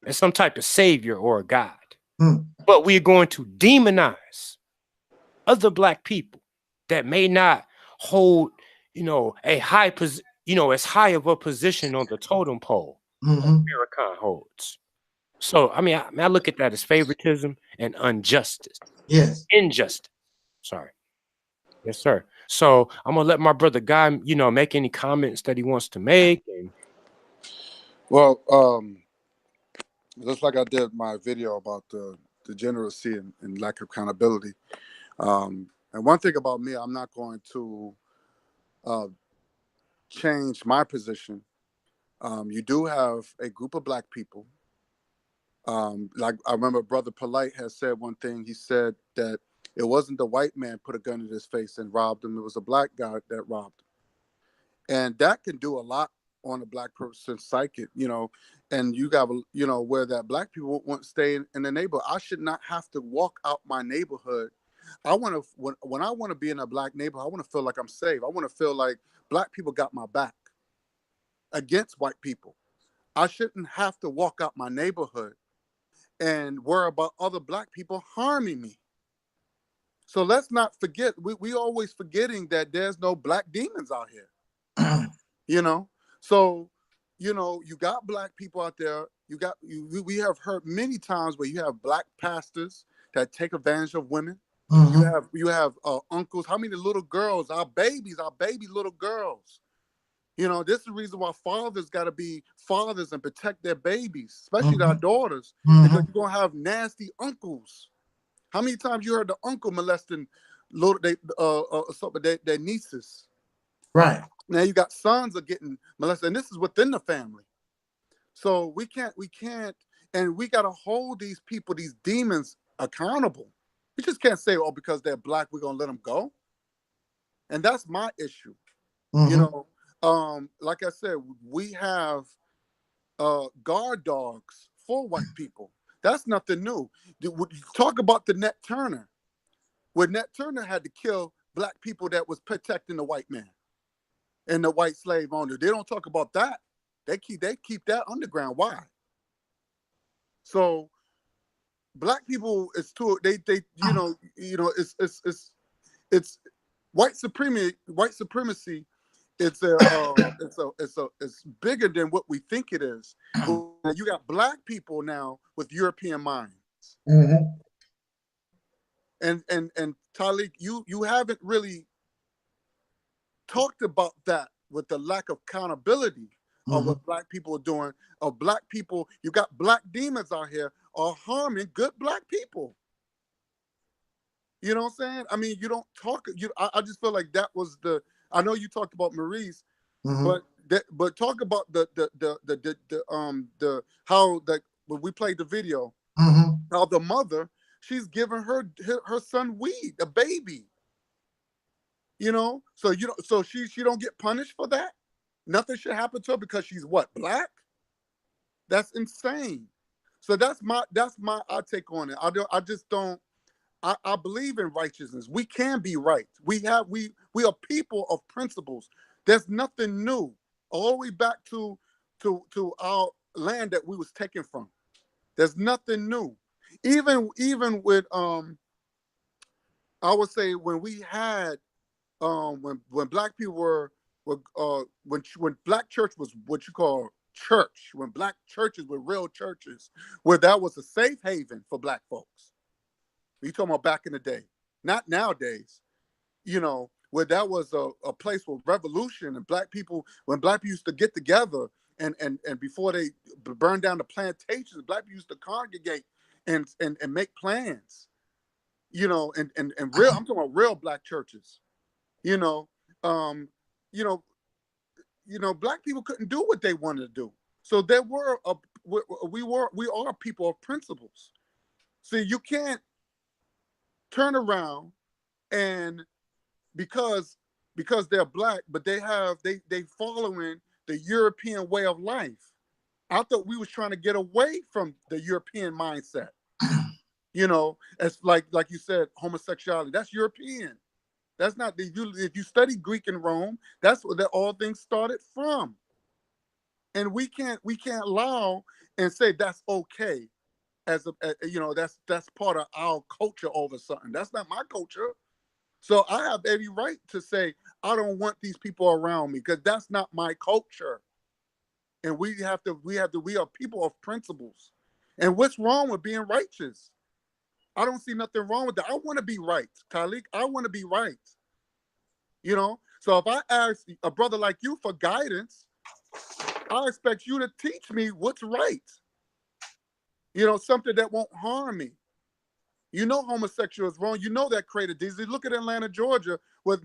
as some type of savior or a god. but we're going to demonize other black people that may not hold, a high position, as high of a position on the totem pole Farrakhan holds. So, I mean, I look at that as favoritism and injustice. Yes. Injustice. Sorry. Yes, sir. So I'm gonna let my brother Guy, make any comments that he wants to make. And Well, just like I did my video about the degeneracy and lack of accountability. And one thing about me, I'm not going to change my position. You do have a group of black people. Like I remember Brother Polite has said one thing. He said that it wasn't the white man put a gun in his face and robbed him. It was a black guy that robbed him. And that can do a lot on a black person's psyche, and you got, where that black people won't stay in the neighborhood. I should not have to walk out my neighborhood. I want to, when I want to be in a black neighborhood, I want to feel like I'm safe. I want to feel like black people got my back against white people. I shouldn't have to walk out my neighborhood and worry about other black people harming me. So let's not forget, we always forgetting that there's no black demons out here. So, you got black people out there. We have heard many times where you have black pastors that take advantage of women. You have uncles. How many little girls, our baby little girls? This is the reason why fathers got to be fathers and protect their babies, especially our daughters, because you're going to have nasty uncles. How many times you heard the uncle molesting their nieces? Right. Now you got sons are getting molested, and this is within the family. So we can't, and we got to hold these people, these demons, accountable. We just can't say, because they're black, we're going to let them go. And that's my issue. Like I said, we have guard dogs for white people. That's nothing new. Talk about the ēt terna, where ēt terna had to kill black people that was protecting the white man and the white slave owner. They don't talk about that. They keep that underground. Why? So black people is too. It's white supremacy. It's bigger than what we think it is. You got black people now with European minds. And Taalik, you haven't really talked about that with the lack of accountability of what black people are doing. Of black people, you got black demons out here are harming good black people. You know what I'm saying? I mean, you don't talk. I just feel like that was the. I know you talked about Maurice, but talk about how when we played the video, how the mother, she's giving her son weed, a baby. So she don't get punished for that. Nothing should happen to her because she's what, black? That's insane. So that's my take on it. I just don't. I believe in righteousness. We can be right. We are people of principles. There's nothing new. All the way back to our land that we was taken from. There's nothing new. Even with I would say when we had when black people were when black church was what you call church, when black churches were real churches, where that was a safe haven for black folks. You talking about back in the day, not nowadays, where that was a place for revolution and black people, when black people used to get together and before they burned down the plantations, black people used to congregate and make plans, and real, I'm talking about real black churches, black people couldn't do what they wanted to do. So we are people of principles. See, you can't turn around and because they're black, but they following the European way of life. I thought we was trying to get away from the European mindset. As like you said, homosexuality, that's European. That's not if you study Greek in Rome, that's where all things started from. And we can't allow and say that's okay. as you know, that's part of our culture over something. That's not my culture. So I have every right to say, I don't want these people around me because that's not my culture. And we are people of principles. And what's wrong with being righteous? I don't see nothing wrong with that. I want to be right, Taalik. I want to be right. You know? So if I ask a brother like you for guidance, I expect you to teach me what's right. You know, something that won't harm me. You know homosexual is wrong. You know that created disease. Look at Atlanta, Georgia, with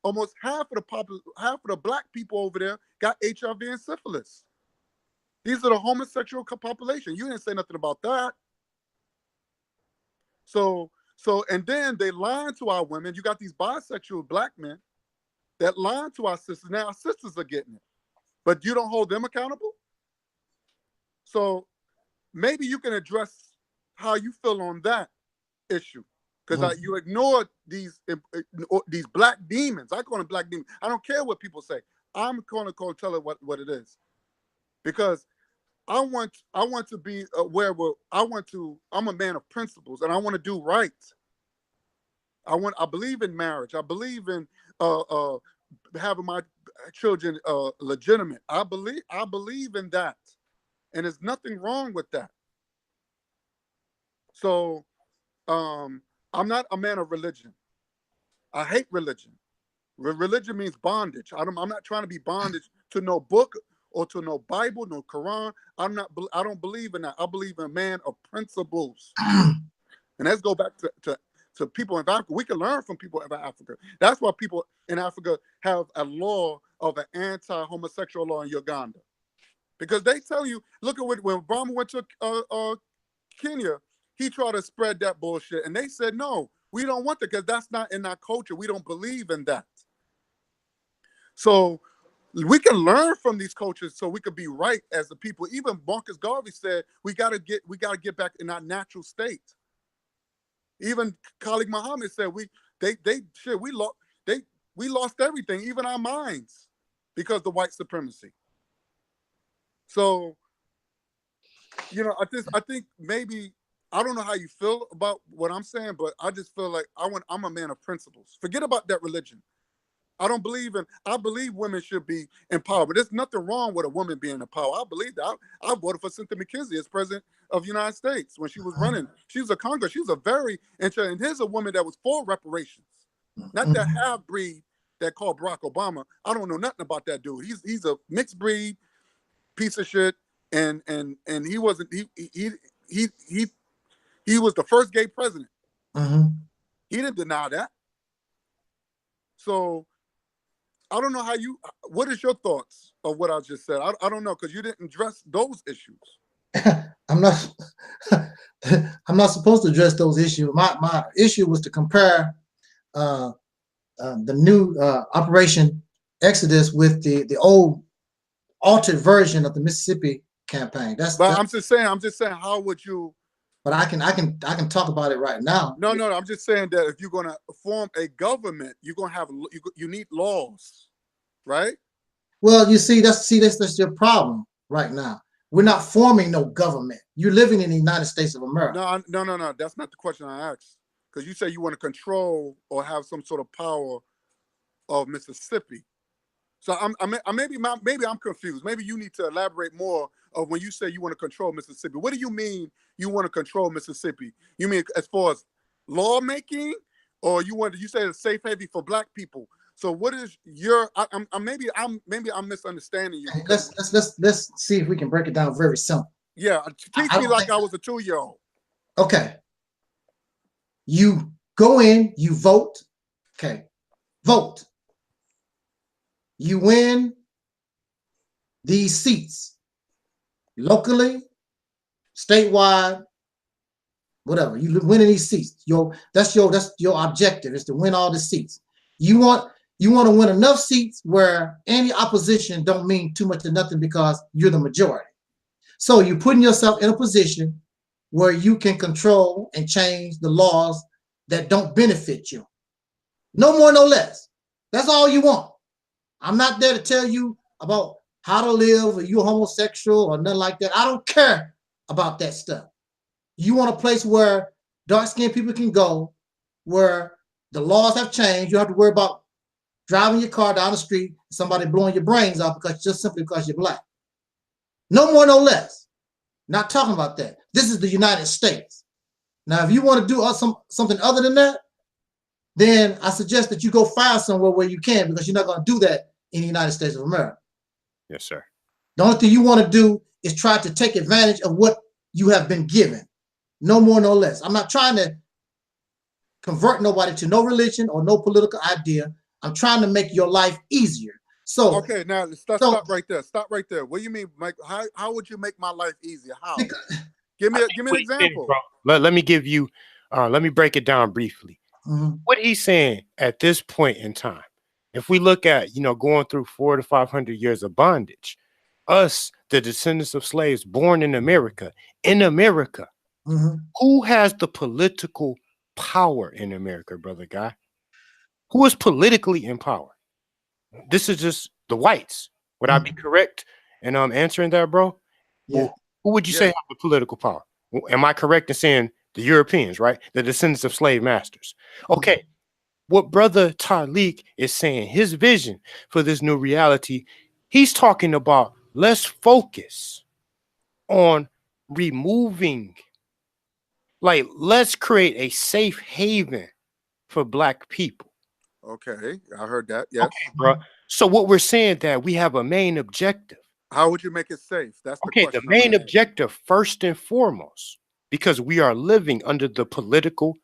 almost half of the black people over there got HIV and syphilis. These are the homosexual population. You didn't say nothing about that. So and then they lying to our women. You got these bisexual black men that lying to our sisters. Now our sisters are getting it, but you don't hold them accountable. So maybe you can address how you feel on that issue, because you ignored these black demons. I call them black demons. I don't care what people say. I'm going to tell it what it is, because I want to be aware. I'm a man of principles, and I want to do right. I believe in marriage. I believe in having my children legitimate. I believe in that, and there's nothing wrong with that. So I'm not a man of religion. I hate religion. Religion means bondage. I'm not trying to be bondage to no book or to no Bible, no Quran. I don't believe in that. I believe in a man of principles. And let's go back to people in Africa. We can learn from people in Africa. That's why people in Africa have a law of an anti-homosexual law in Uganda. Because they tell you, look at when Obama went to Kenya, he tried to spread that bullshit. And they said, no, we don't want that because that's not in our culture. We don't believe in that. So we can learn from these cultures so we could be right as the people. Even Marcus Garvey said we gotta get back in our natural state. Even Khalid Muhammad said we lost everything, even our minds, because of white supremacy. So, you know, I think maybe, I don't know how you feel about what I'm saying, but I just feel like I'm a man of principles. Forget about that religion. I believe women should be empowered, but there's nothing wrong with a woman being in power. I believe that. I voted for Cynthia McKenzie as president of the United States when she was running. She was a Congress. She was a very interesting, and here's a woman that was for reparations. Not that half-breed that called Barack Obama. I don't know nothing about that dude. He's a mixed breed piece of shit, and he wasn't, he was the first gay president. He didn't deny that. So I don't know what is your thoughts of what I just said? I don't know, because you didn't address those issues. I'm not supposed to address those issues. My issue was to compare the new Operation Exodus with the old altered version of the Mississippi campaign. I'm just saying, how would you? But I can talk about it right now. No, I'm just saying that if you're gonna form a government, you're gonna have you need laws, right? Well, you see, that's your problem right now. We're not forming no government. You're living in the United States of America. No. That's not the question I asked. Because you say you want to control or have some sort of power of Mississippi. So maybe I'm confused. Maybe you need to elaborate more of when you say you want to control Mississippi. What do you mean you want to control Mississippi? You mean as far as lawmaking, or you say it's safe haven for black people? So what is your? Maybe I'm misunderstanding you. Let's see if we can break it down very simple. Yeah, teach me like I was a 2-year-old. Okay. You go in, you vote. Okay, vote. You win these seats locally, statewide, whatever. You win these seats. That's your objective, is to win all the seats. You want to win enough seats where any opposition don't mean too much of nothing because you're the majority. So you're putting yourself in a position where you can control and change the laws that don't benefit you. No more, no less. That's all you want. I'm not there to tell you about how to live, or you're homosexual or nothing like that. I don't care about that stuff. You want a place where dark-skinned people can go, where the laws have changed. You don't have to worry about driving your car down the street, somebody blowing your brains off simply because you're black. No more, no less. Not talking about that. This is the United States. Now, if you want to do something other than that, then I suggest that you go find somewhere where you can, because you're not going to do that in the United States of America. Yes, sir. The only thing you want to do is try to take advantage of what you have been given. No more, no less. I'm not trying to convert nobody to no religion or no political idea. I'm trying to make your life easier. So okay, now stop right there. Stop right there. What do you mean, Mike? How would you make my life easier? How? Give me an example. Let me give you. Let me break it down briefly. Mm-hmm. What he's saying at this point in time, if we look at going through 400 to 500 years of bondage, us, the descendants of slaves born in America, mm-hmm. who has the political power in America, brother Guy? Who is politically in power? This is just the whites. Would I be correct in answering that, bro? Yeah. Well, who would you say have the political power? Am I correct in saying the Europeans, right? The descendants of slave masters. Okay. What brother Taalik is saying, his vision for this new reality, he's talking about let's focus on removing, like, let's create a safe haven for black people. Okay, I heard that. Yes. Okay, bro. So what we're saying that we have a main objective. How would you make it safe? That's the question. The main objective, first and foremost, because we are living under the political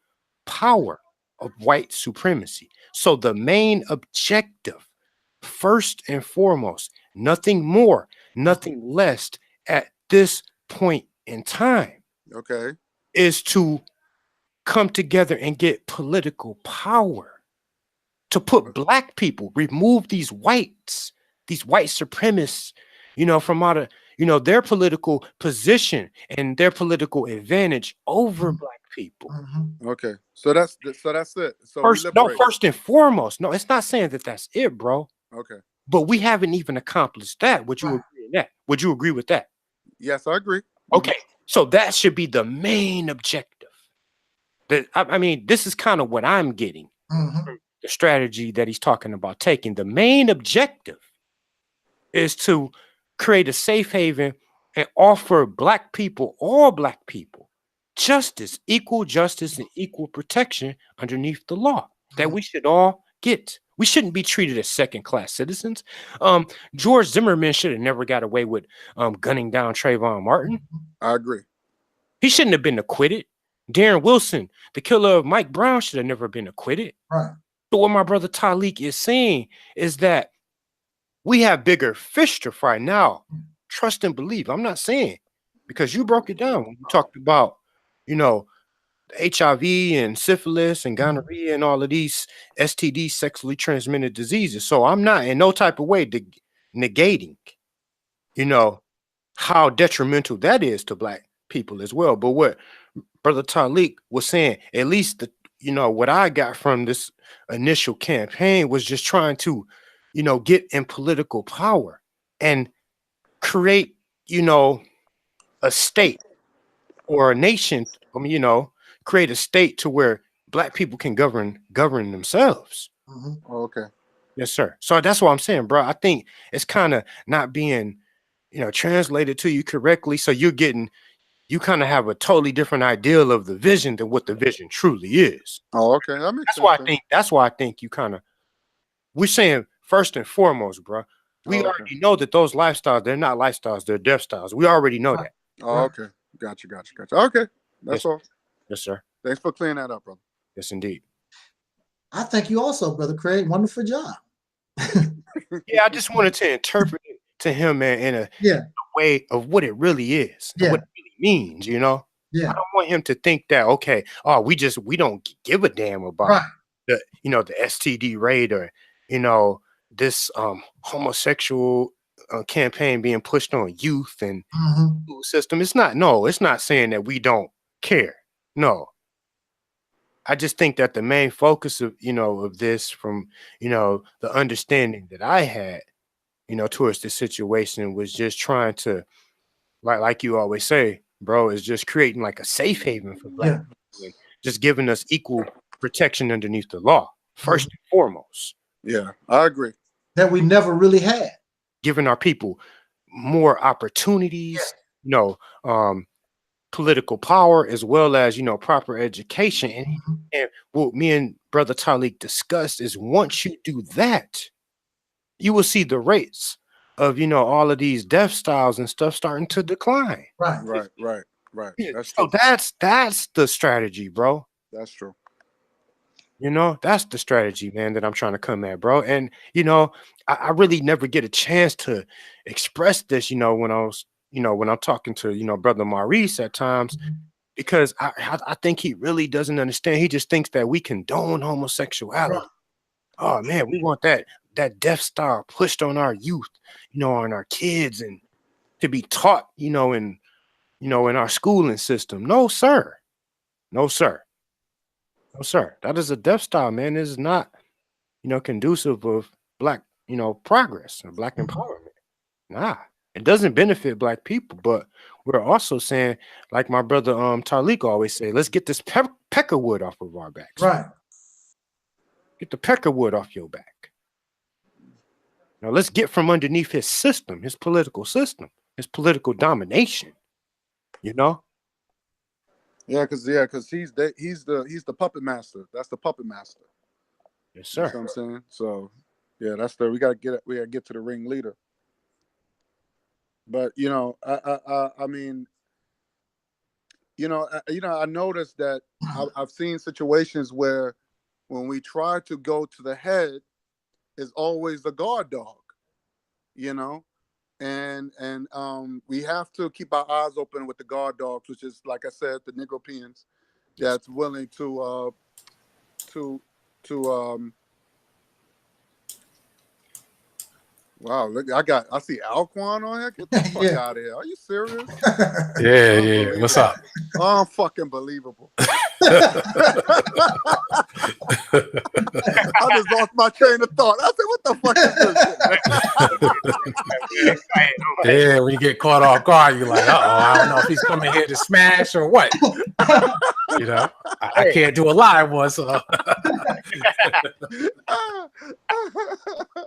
power of white supremacy. So the main objective, first and foremost, nothing more, nothing less at this point in time, okay, is to come together and get political power. To put black people, remove these white supremacists, from out of, their political position and their political advantage over black people. Okay, so that's it. So first and foremost, no, it's not saying that that's it, bro. Okay, but we haven't even accomplished that. Would you agree with that? Would you agree with that? Yes, I agree. Okay, so that should be the main objective. I mean, this is kind of what I'm getting. The strategy that he's talking about taking. The main objective is to create a safe haven and offer black people, all black people, equal justice and equal protection underneath the law that we should all get. We shouldn't be treated as second-class citizens. George Zimmerman should have never got away with gunning down Trayvon Martin. I agree. He shouldn't have been acquitted. Darren Wilson, the killer of Mike Brown, should have never been acquitted. Right. So what my brother Taalik is saying is that we have bigger fish to fry now. Trust and believe. I'm not saying, because you broke it down when you talked about, HIV and syphilis and gonorrhea and all of these STD, sexually transmitted diseases. So I'm not in no type of way negating, how detrimental that is to black people as well. But what brother Taalik was saying, at least what I got from this initial campaign was just trying to, get in political power and create, a state or a nation. Create a state to where black people can govern themselves. Okay. Yes, sir. So that's what I'm saying, bro. I think it's kind of not being, translated to you correctly. So you kind of have a totally different ideal of the vision than what the vision truly is. Oh, okay. That makes sense. That's why I think we're saying first and foremost, bro, we already know that those lifestyles, they're not lifestyles, they're death styles. We already know that. Oh, okay. Gotcha. Okay. That's all. Yes, sir. Thanks for clearing that up, brother. Yes, indeed. I thank you also, Brother Craig. Wonderful job. Yeah, I just wanted to interpret it to him, man, in a way of what it really is, what it really means, Yeah. I don't want him to think that, okay, we don't give a damn about the STD rate or, this homosexual campaign being pushed on youth and school system. It's not saying that we don't care. No. I just think that the main focus of, of this from, the understanding that I had, towards this situation was just trying to, like you always say, bro, is just creating like a safe haven for black people and just giving us equal protection underneath the law, first and foremost. Yeah, I agree. That we never really had. Giving our people more opportunities, you know, political power, as well as, you know, proper education. And what me and Brother Taalik discussed is once you do that, you will see the rates of, you know, all of these death styles and stuff starting to decline. Right. That's so true. that's the strategy, bro. That's true. You know, that's the strategy, man, that I'm trying to come at, bro. And, you know, I really never get a chance to express this, you know, when I was, you know, when I'm talking to, you know, Brother Maurice at times, because I think he really doesn't understand. He just thinks that we condone homosexuality. Oh, man, we want that death star pushed on our youth, you know, on our kids, and to be taught, you know, in our schooling system. No, sir. No, sir. No, sir. That is a death star, man. It is not, you know, conducive of black, you know, progress and black empowerment. Nah, it doesn't benefit black people. But we're also saying, like my brother Taalik always say, let's get this peckerwood off of our backs. Right. Get the peckerwood off your back. Now let's get from underneath his system, his political system, his political domination. You know. Yeah, because he's the puppet master. That's the puppet master. Yes, sir. You know what I'm saying? So yeah, that's we gotta get to the ringleader. But you know, I mean, you know, I noticed that I've seen situations where when we try to go to the head, is always the guard dog, you know. And we have to keep our eyes open with the guard dogs, which is, like I said, the Negropeans that's willing to wow, look, I see Alquan on here. Get the fuck out of here. Are you serious? Yeah. What's up? Unfucking believable. I just lost my train of thought. I said, what the fuck is this? Yeah, when you get caught off guard, you're like, I don't know if he's coming here to smash or what. You know, I can't do a live one, so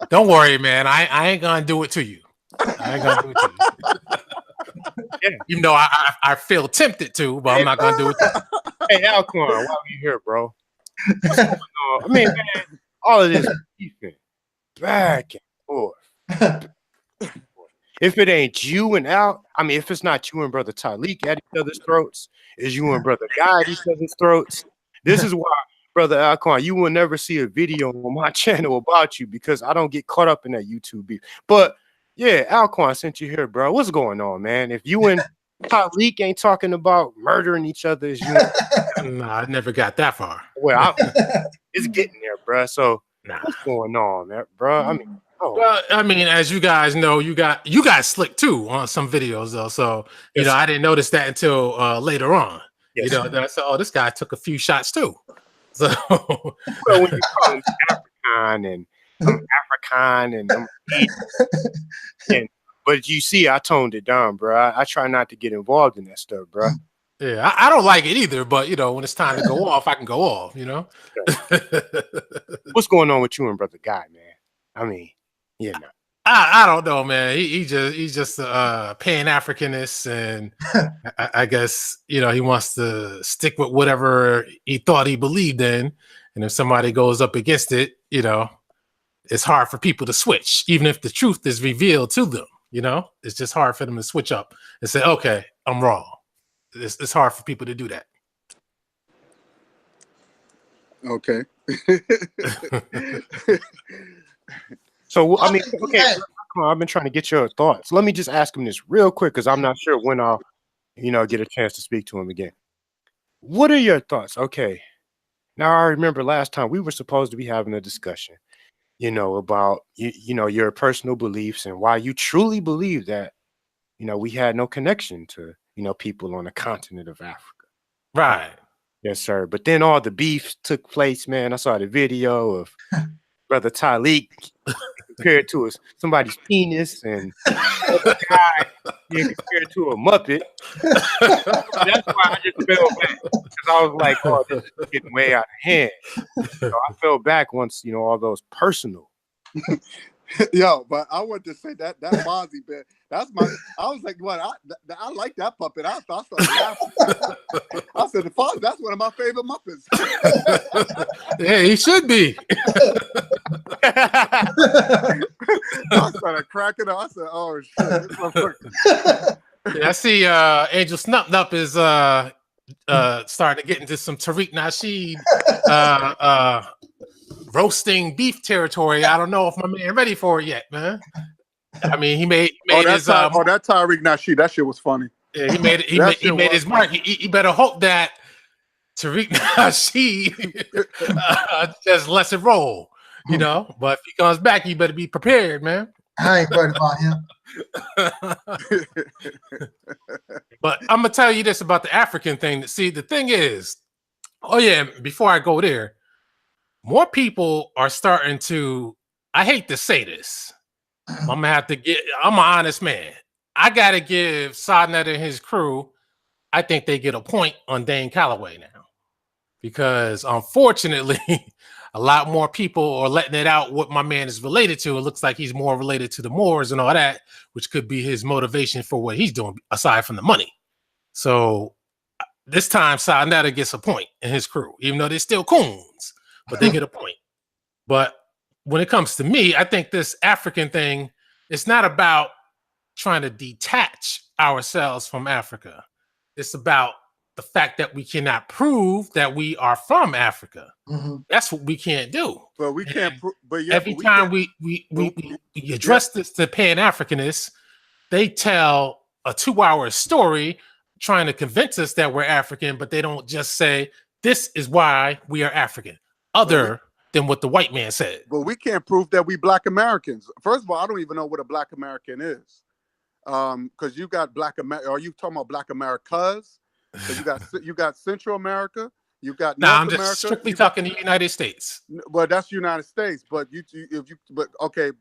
don't worry, man. I ain't gonna do it to you. I ain't gonna do it to you. Even though I feel tempted to, but I'm not gonna do it to you. Hey, Alquan, why are you here, bro? I mean, man, all of this defense, back and forth. If it ain't you and Al, I mean, if it's not you and Brother Taalik at each other's throats, is you and Brother Guy at each other's throats. This is why, Brother Alquan, you will never see a video on my channel about you, because I don't get caught up in that YouTube beef. But yeah, Alquan sent you here, bro. What's going on, man? If you and Taalik ain't talking about murdering each other, is you? No, I never got that far. Well, it's getting there, bro. So what's going on, man, bro? I mean. Well, I mean, as you guys know, you guys slick too on some videos though. So you know, I didn't notice that until later on. You know, I said, oh, this guy took a few shots too. So well, when you call him African and African and but you see, I toned it down, bro. I try not to get involved in that stuff, bro. Yeah, I don't like it either, but you know, when it's time to go off, I can go off. You know. What's going on with you and Brother Guy, man? I mean. Yeah, no. I don't know, man. He's just a Pan-Africanist, and I guess, you know, he wants to stick with whatever he thought he believed in. And if somebody goes up against it, you know, it's hard for people to switch, even if the truth is revealed to them. You know, it's just hard for them to switch up and say, "Okay, I'm wrong." It's hard for people to do that. Okay. So, I mean, okay, I've been trying to get your thoughts. Let me just ask him this real quick, because I'm not sure when I'll, you know, get a chance to speak to him again. What are your thoughts? Okay. Now, I remember last time we were supposed to be having a discussion, you know, about, you know, your personal beliefs and why you truly believe that, you know, we had no connection to, you know, people on the continent of Africa. Right. Yes, sir. But then all the beef took place, man. I saw the video of brother Taalik compared to somebody's penis, and the guy being compared to a Muppet. That's why I just fell back, because I was like, oh, this is getting way out of hand. So I fell back once, all those personal. Yo, but I want to say that Mozzie bit. That's my. I was like, what? I like that puppet. I started laughing. I said, that's one of my favorite Muppets. Yeah, he should be. I started cracking up. I said, oh shit. Yeah, I see. Angel Snupnup is starting to get into some Tariq Nasheed roasting beef territory. I don't know if my man ready for it yet, man. I mean, he made his that Tariq Nasheed, that shit was funny. Yeah, he made his mark. He better hope that Tariq Nasheed just lets it roll, But if he comes back, you better be prepared, man. I ain't worried about him. But I'm gonna tell you this about the African thing. See, the thing is, before I go there, more people are starting to, I hate to say this, I'm an honest man. I gotta give Sodnet and his crew, I think they get a point on Dane Calloway now. Because unfortunately, a lot more people are letting it out what my man is related to. It looks like he's more related to the Moors and all that, which could be his motivation for what he's doing, aside from the money. So this time, Sodnet gets a point in his crew, even though they're still coons, but they get a point. But when it comes to me, I think this African thing, it's not about trying to detach ourselves from Africa. It's about the fact that we cannot prove that we are from Africa. Mm-hmm. That's what we can't do. But we can't. Every time we address this to Pan-Africanists, they tell a 2-hour story trying to convince us that we're African, but they don't just say, this is why we are African, than what the white man said. But we can't prove that we Black Americans. First of all, I don't even know what a Black American is. Because you got Black America. Are you talking about Black Americas? So you got Central America. You got North I'm just America. Strictly talking the United States. Well, that's United States. But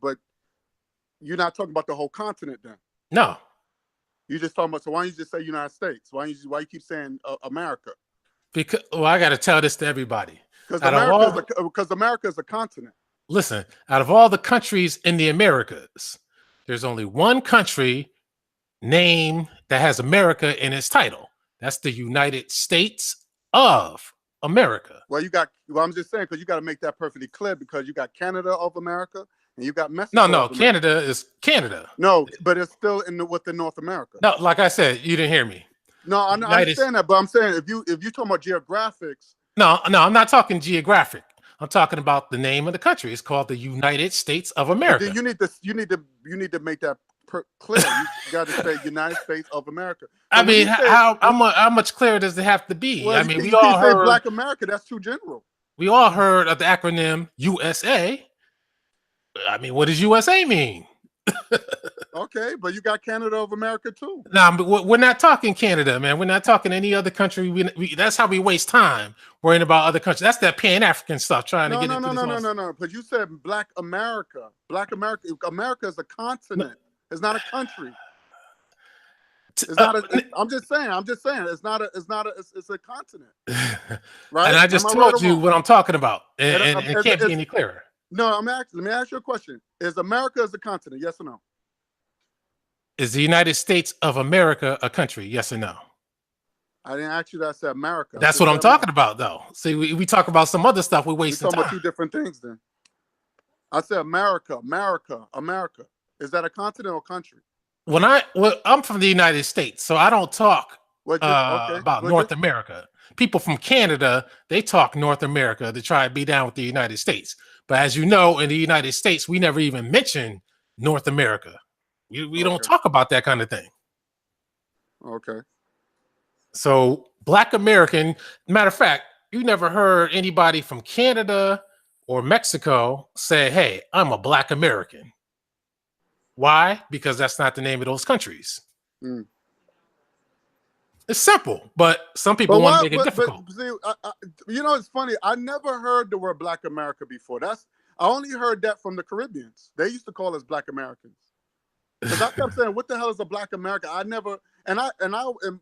but you're not talking about the whole continent then. No. You just talking about. So why don't you just say United States? Why you keep saying America? Because I got to tell this to everybody. Because America is a continent. Listen, out of all the countries in the Americas, there's only one country name that has America in its title. That's the United States of America. Well, I'm just saying, because you got to make that perfectly clear, because you got Canada of America and you got Mexico. No, Canada is Canada. No, but it's still within North America. No, like I said, you didn't hear me. No, I understand that, but I'm saying if you're talking about geographics. No, I'm not talking geographic. I'm talking about the name of the country. It's called the United States of America. You need to make that clear. You got to say United States of America. So I mean, how much clearer does it have to be? Well, we all heard Black America. That's too general. We all heard of the acronym USA. I mean, what does USA mean? Okay, but you got Canada of America too. Nah, but we're not talking Canada, man. We're not talking any other country. That's how we waste time worrying about other countries. That's that Pan-African stuff trying to get into this. No. But you said Black America. Black America. America is a continent. It's not a country. It's not I'm just saying. It's a continent. Right? And I just told you what I'm talking about, and it can't be any clearer. No, let me ask you a question. Is America a continent? Yes or no? Is the United States of America a country? Yes or no? I didn't ask you that. I said America. That's what I'm talking about, though. See, we talk about some other stuff. We're wasting time. We're talking about two different things then. I said America. Is that a continent or country? I'm from the United States, so I don't talk about North America. People from Canada, they talk North America to try to be down with the United States. But as you know, in the United States, we never even mention North America. We don't talk about that kind of thing. Okay. So Black American, matter of fact, you never heard anybody from Canada or Mexico say, hey, I'm a Black American. Why? Because that's not the name of those countries. Mm. It's simple, but some people want to make it difficult. See, it's funny. I never heard the word Black America before. I only heard that from the Caribbeans. They used to call us Black Americans. Because I kept saying, "What the hell is a Black American?" I never, and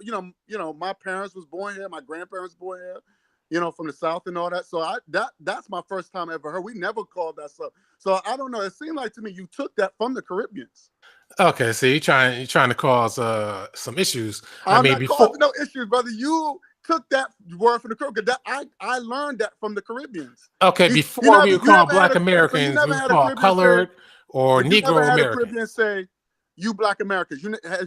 you know, my parents was born here, my grandparents born here, you know, from the South and all that. So that's my first time I ever heard. We never called that stuff. So I don't know. It seemed like to me you took that from the Caribbeans. Okay, so you're trying to cause some issues. I'm not causing no issues, brother. You took that word from the Caribbean. That I learned that from the Caribbeans. Okay, before we were called Black Americans, we were called colored or Negro American. Caribbean say, "You Black Americans."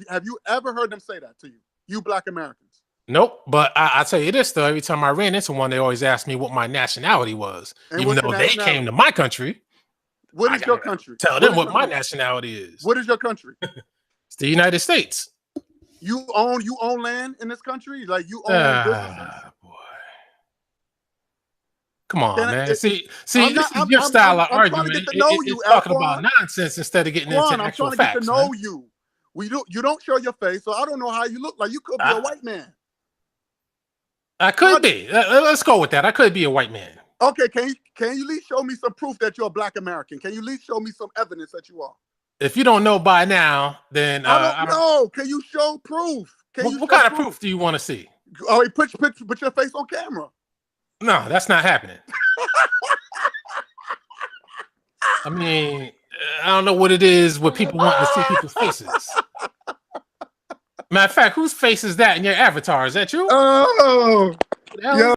Have you ever heard them say that to you? You Black Americans. Nope, but I tell you this though. Every time I ran into one, they always asked me what my nationality was, and even though they came to my country. What is your country? Tell them what my nationality is. What is your country? It's the United States. You own land in this country? Like you own businesses? Boy. Come on, man. See, this is your style of argument. It's talking about nonsense instead of getting into actual facts. I'm trying to get to know you. You don't show your face, so I don't know how you look like. You could be a white man. I could be. Let's go with that. I could be a white man. Okay, can you at least show me some proof that you're a Black American? Can you at least show me some evidence that you are? If you don't know by now, then I don't know. Can you show proof? What kind of proof do you want to see? Oh, put your face on camera. No, that's not happening. I mean, I don't know what it is with people wanting to see people's faces. Matter of fact, whose face is that in your avatar? Is that you? Oh, yeah.